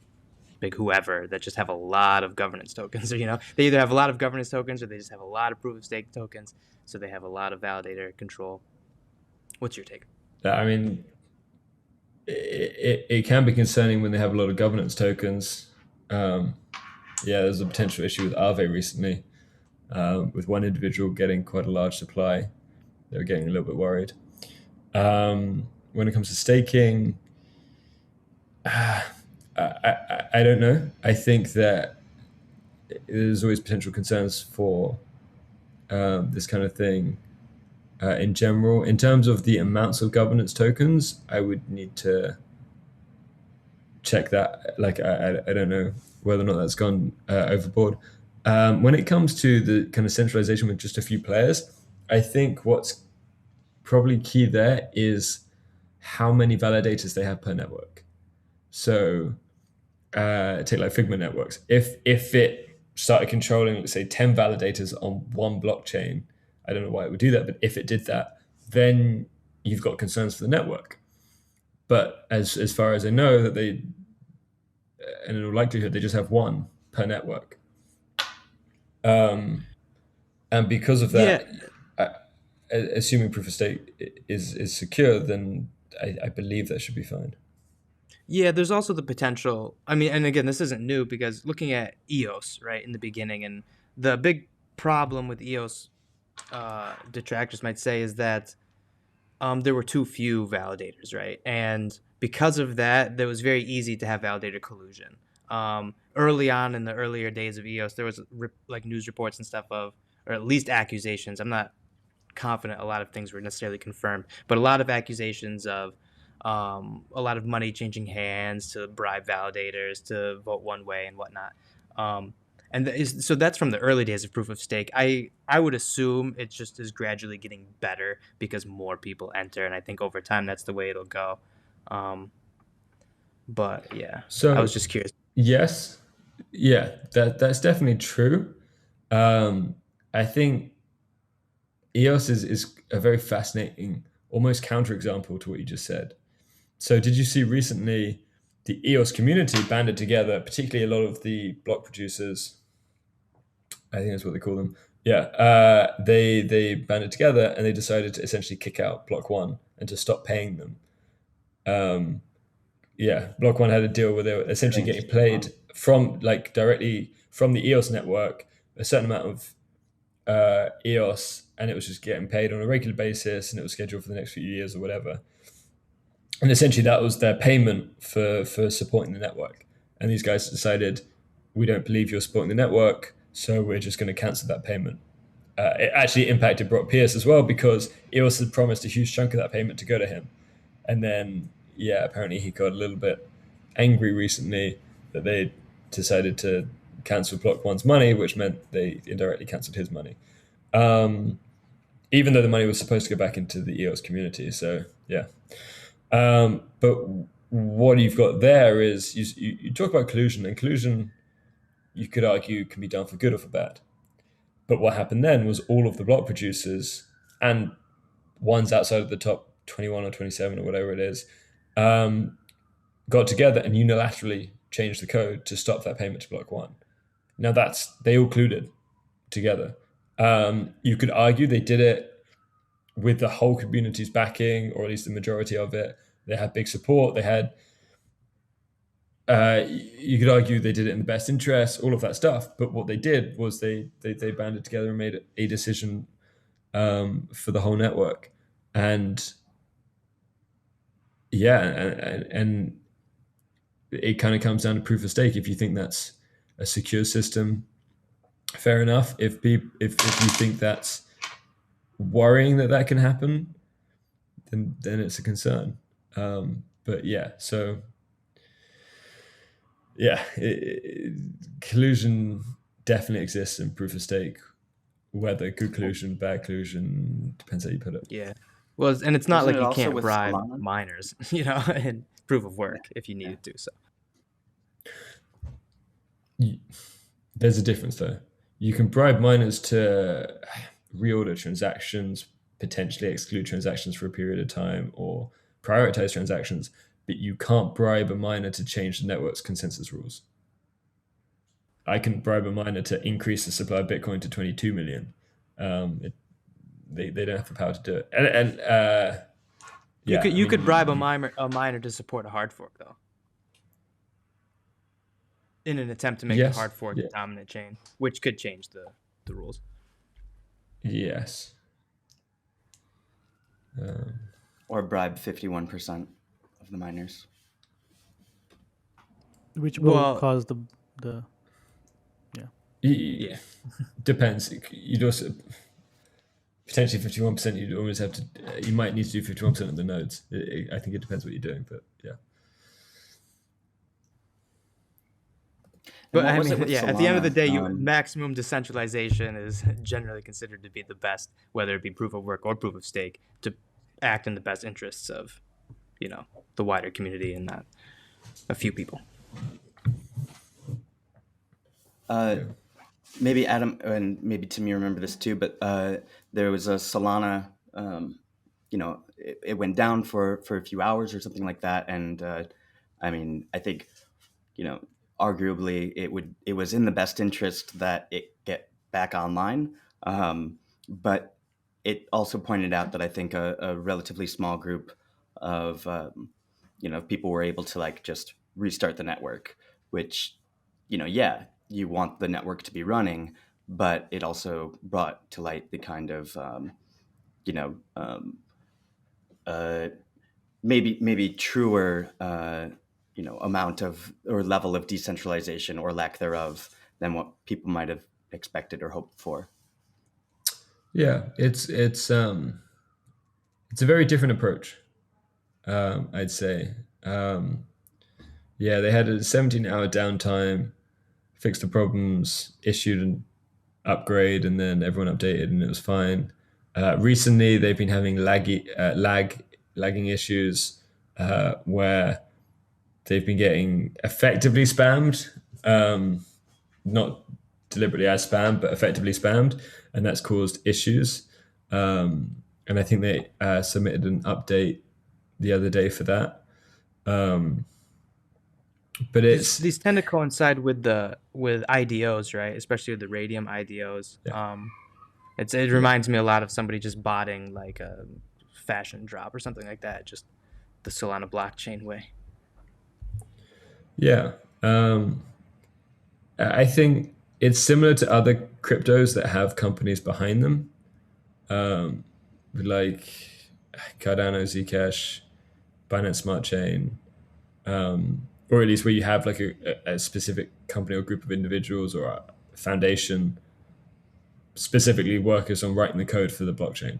whoever that just have a lot of governance tokens? Or, they either have a lot of governance tokens or they just have a lot of proof of stake tokens, so they have a lot of validator control. What's your take? I mean, it can be concerning when they have a lot of governance tokens. There's a potential issue with Aave recently, with one individual getting quite a large supply. They were getting a little bit worried. When it comes to staking, I don't know. I think that there's always potential concerns for this kind of thing in general. In terms of the amounts of governance tokens, I would need to check that. Like, I don't know whether or not that's gone overboard. When it comes to the kind of centralization with just a few players, I think what's probably key there is how many validators they have per network. So take like Figma networks. If it started controlling, let's say, 10 validators on one blockchain, I don't know why it would do that, but if it did that, then you've got concerns for the network. But as far as I know, that they, in all likelihood, they just have one per network. And because of that, assuming proof of stake is secure, then I believe that should be fine. Yeah, there's also the potential. I mean, and again, this isn't new because looking at EOS, right, in the beginning, and the big problem with EOS detractors might say is that there were too few validators, right? And because of that, it was very easy to have validator collusion. Early on in the earlier days of EOS, there was like news reports and stuff of, or at least accusations. I'm not confident a lot of things were necessarily confirmed, but a lot of accusations of a lot of money changing hands to bribe validators to vote one way and whatnot. So that's from the early days of proof of stake. I would assume it just is gradually getting better because more people enter, and I think over time that's the way it'll go. But yeah, so I was just curious. Yes, yeah, that's definitely true. I think EOS is a very fascinating, almost counterexample to what you just said. So did you see recently the EOS community banded together, particularly a lot of the block producers? I think that's what they call them. Yeah, they banded together and they decided to essentially kick out Block One and to stop paying them. Block One had a deal where they were essentially getting paid from directly from the EOS network a certain amount of EOS, and it was just getting paid on a regular basis, and it was scheduled for the next few years or whatever. And essentially that was their payment for supporting the network. And these guys decided, we don't believe you're supporting the network, so we're just going to cancel that payment. It actually impacted Brock Pierce as well, because EOS had promised a huge chunk of that payment to go to him. And then, apparently he got a little bit angry recently that they decided to cancel Block One's money, which meant they indirectly cancelled his money. Even though the money was supposed to go back into the EOS community. So, yeah. But what you've got there is you talk about collusion, and collusion, you could argue, can be done for good or for bad. But what happened then was all of the block producers and ones outside of the top 21 or 27 or whatever it is, got together and unilaterally changed the code to stop that payment to block one. Now they all colluded together. You could argue they did it with the whole community's backing, or at least the majority of it. They had big support. They had, you could argue they did it in the best interest, all of that stuff. But what they did was they banded together and made a decision for the whole network. And yeah, and it kind of comes down to proof of stake. If you think that's a secure system, fair enough. If you think that's worrying that can happen, then it's a concern. But yeah, so yeah, collusion definitely exists in proof of stake. Whether good collusion, bad collusion, depends how you put it. Yeah. Well, and it's not Wasn't like it you also can't with bribe Solana? miners, in proof of work if you needed to. So There's a difference though. You can bribe miners to reorder transactions, potentially exclude transactions for a period of time, or prioritize transactions, but you can't bribe a miner to change the network's consensus rules. I can bribe a miner to increase the supply of Bitcoin to 22 million. They don't have the power to do it. And you could bribe a miner to support a hard fork though, in an attempt to make the hard fork the dominant chain, which could change the rules. Yes. Or bribe 51% of the miners. Which will Well- cause the Yeah. Depends. You'd also potentially 51%. You'd always have to. You might need to do 51% of the nodes. I think it depends what you're doing, but yeah. But what I was it mean, with yeah, at the end of the day, Solana? maximum decentralization is generally considered to be the best, whether it be proof of work or proof of stake, to act in the best interests of, the wider community and not a few people. Maybe Adam and maybe Tim, you remember this too, but there was a Solana, it went down for a few hours or something like that. And I think, arguably it was in the best interest that it get back online. But it also pointed out that I think a relatively small group of, people were able to just restart the network, which, you want the network to be running, but it also brought to light the kind of, maybe truer, amount of or level of decentralization or lack thereof than what people might have expected or hoped for. Yeah, it's a very different approach. I'd say. They had a 17-hour downtime, fixed the problems, issued an upgrade, and then everyone updated, and it was fine. Recently, they've been having lagging issues where they've been getting effectively spammed, not deliberately as spam, but effectively spammed, and that's caused issues. And I think they submitted an update the other day for that. But these tend to coincide with IDOs, right? Especially with the Radium IDOs. Yeah. It reminds me a lot of somebody just botting like a fashion drop or something like that, just the Solana blockchain way. Yeah. I think it's similar to other cryptos that have companies behind them, like Cardano, Zcash, Binance Smart Chain, or at least where you have like a specific company or group of individuals or a foundation specifically workers on writing the code for the blockchain.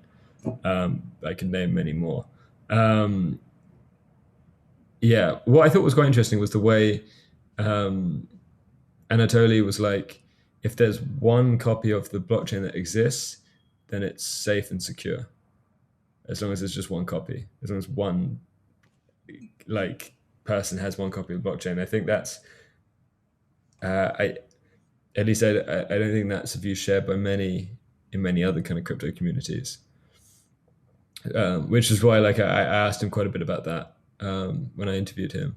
I can name many more. What I thought was quite interesting was the way Anatoly was like, if there's one copy of the blockchain that exists, then it's safe and secure. As long as there's just one copy, as long as one person has one copy of the blockchain. I think that's, I don't think that's a view shared by many in many other kind of crypto communities. which is why like I asked him quite a bit about that when I interviewed him.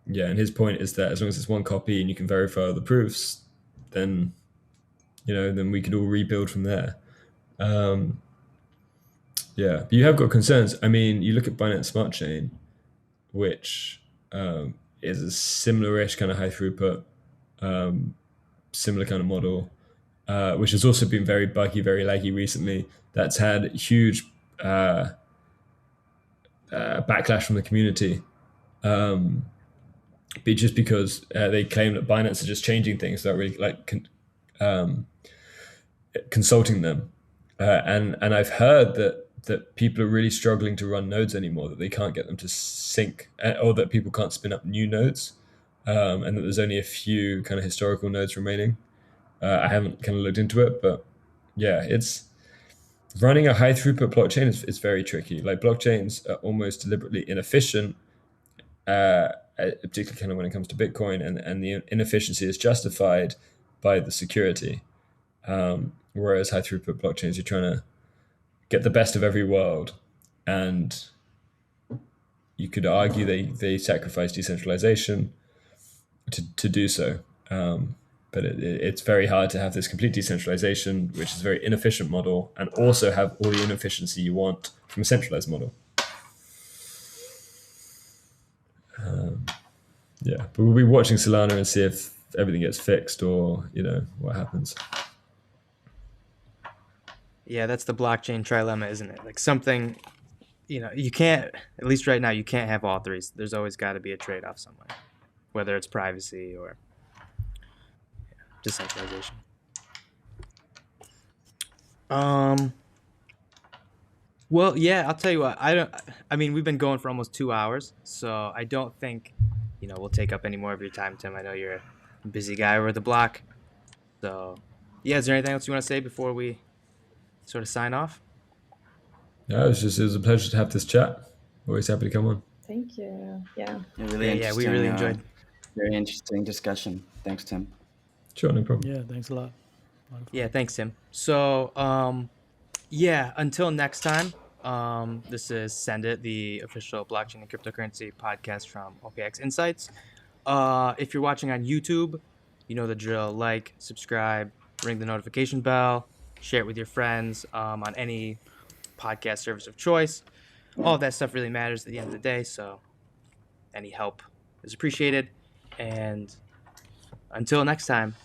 Yeah, and his point is that as long as it's one copy and you can verify all the proofs, then then we could all rebuild from there. Yeah, but you have got concerns. I mean, you look at Binance Smart Chain, which is a similar-ish kind of high throughput, similar kind of model, which has also been very buggy, very laggy recently. That's had huge backlash from the community, but just because they claim that Binance are just changing things without really like consulting them, and I've heard that people are really struggling to run nodes anymore, that they can't get them to sync, or that people can't spin up new nodes, and that there's only a few kind of historical nodes remaining. I haven't kind of looked into it, but yeah, it's running a high throughput blockchain is very tricky. Like blockchains are almost deliberately inefficient, particularly kind of when it comes to Bitcoin, and the inefficiency is justified by the security. Whereas high throughput blockchains, you're trying to get the best of every world, and you could argue they sacrifice decentralization to do so. But it's very hard to have this complete decentralization, which is a very inefficient model, and also have all the inefficiency you want from a centralized model. Yeah, but we'll be watching Solana and see if everything gets fixed or what happens. Yeah, that's the blockchain trilemma, isn't it? Like something, you can't, at least right now, you can't have all three. There's always got to be a trade-off somewhere, whether it's privacy or decentralization. Well, yeah, I'll tell you what. I mean, we've been going for almost 2 hours, so I don't think, we'll take up any more of your time, Tim. I know you're a busy guy over the block. So, yeah, is there anything else you want to say before we sort of sign off? No, it was a pleasure to have this chat. Always happy to come on. Thank you. Yeah. Yeah, we really enjoyed. Very interesting discussion. Thanks, Tim. Sure, no problem. Yeah, thanks a lot. Yeah, thanks, Tim. So, yeah, until next time, this is Send It, the official blockchain and cryptocurrency podcast from OKX Insights. If you're watching on YouTube, you know the drill. Like, subscribe, ring the notification bell, share it with your friends on any podcast service of choice. All of that stuff really matters at the end of the day, so any help is appreciated. And until next time.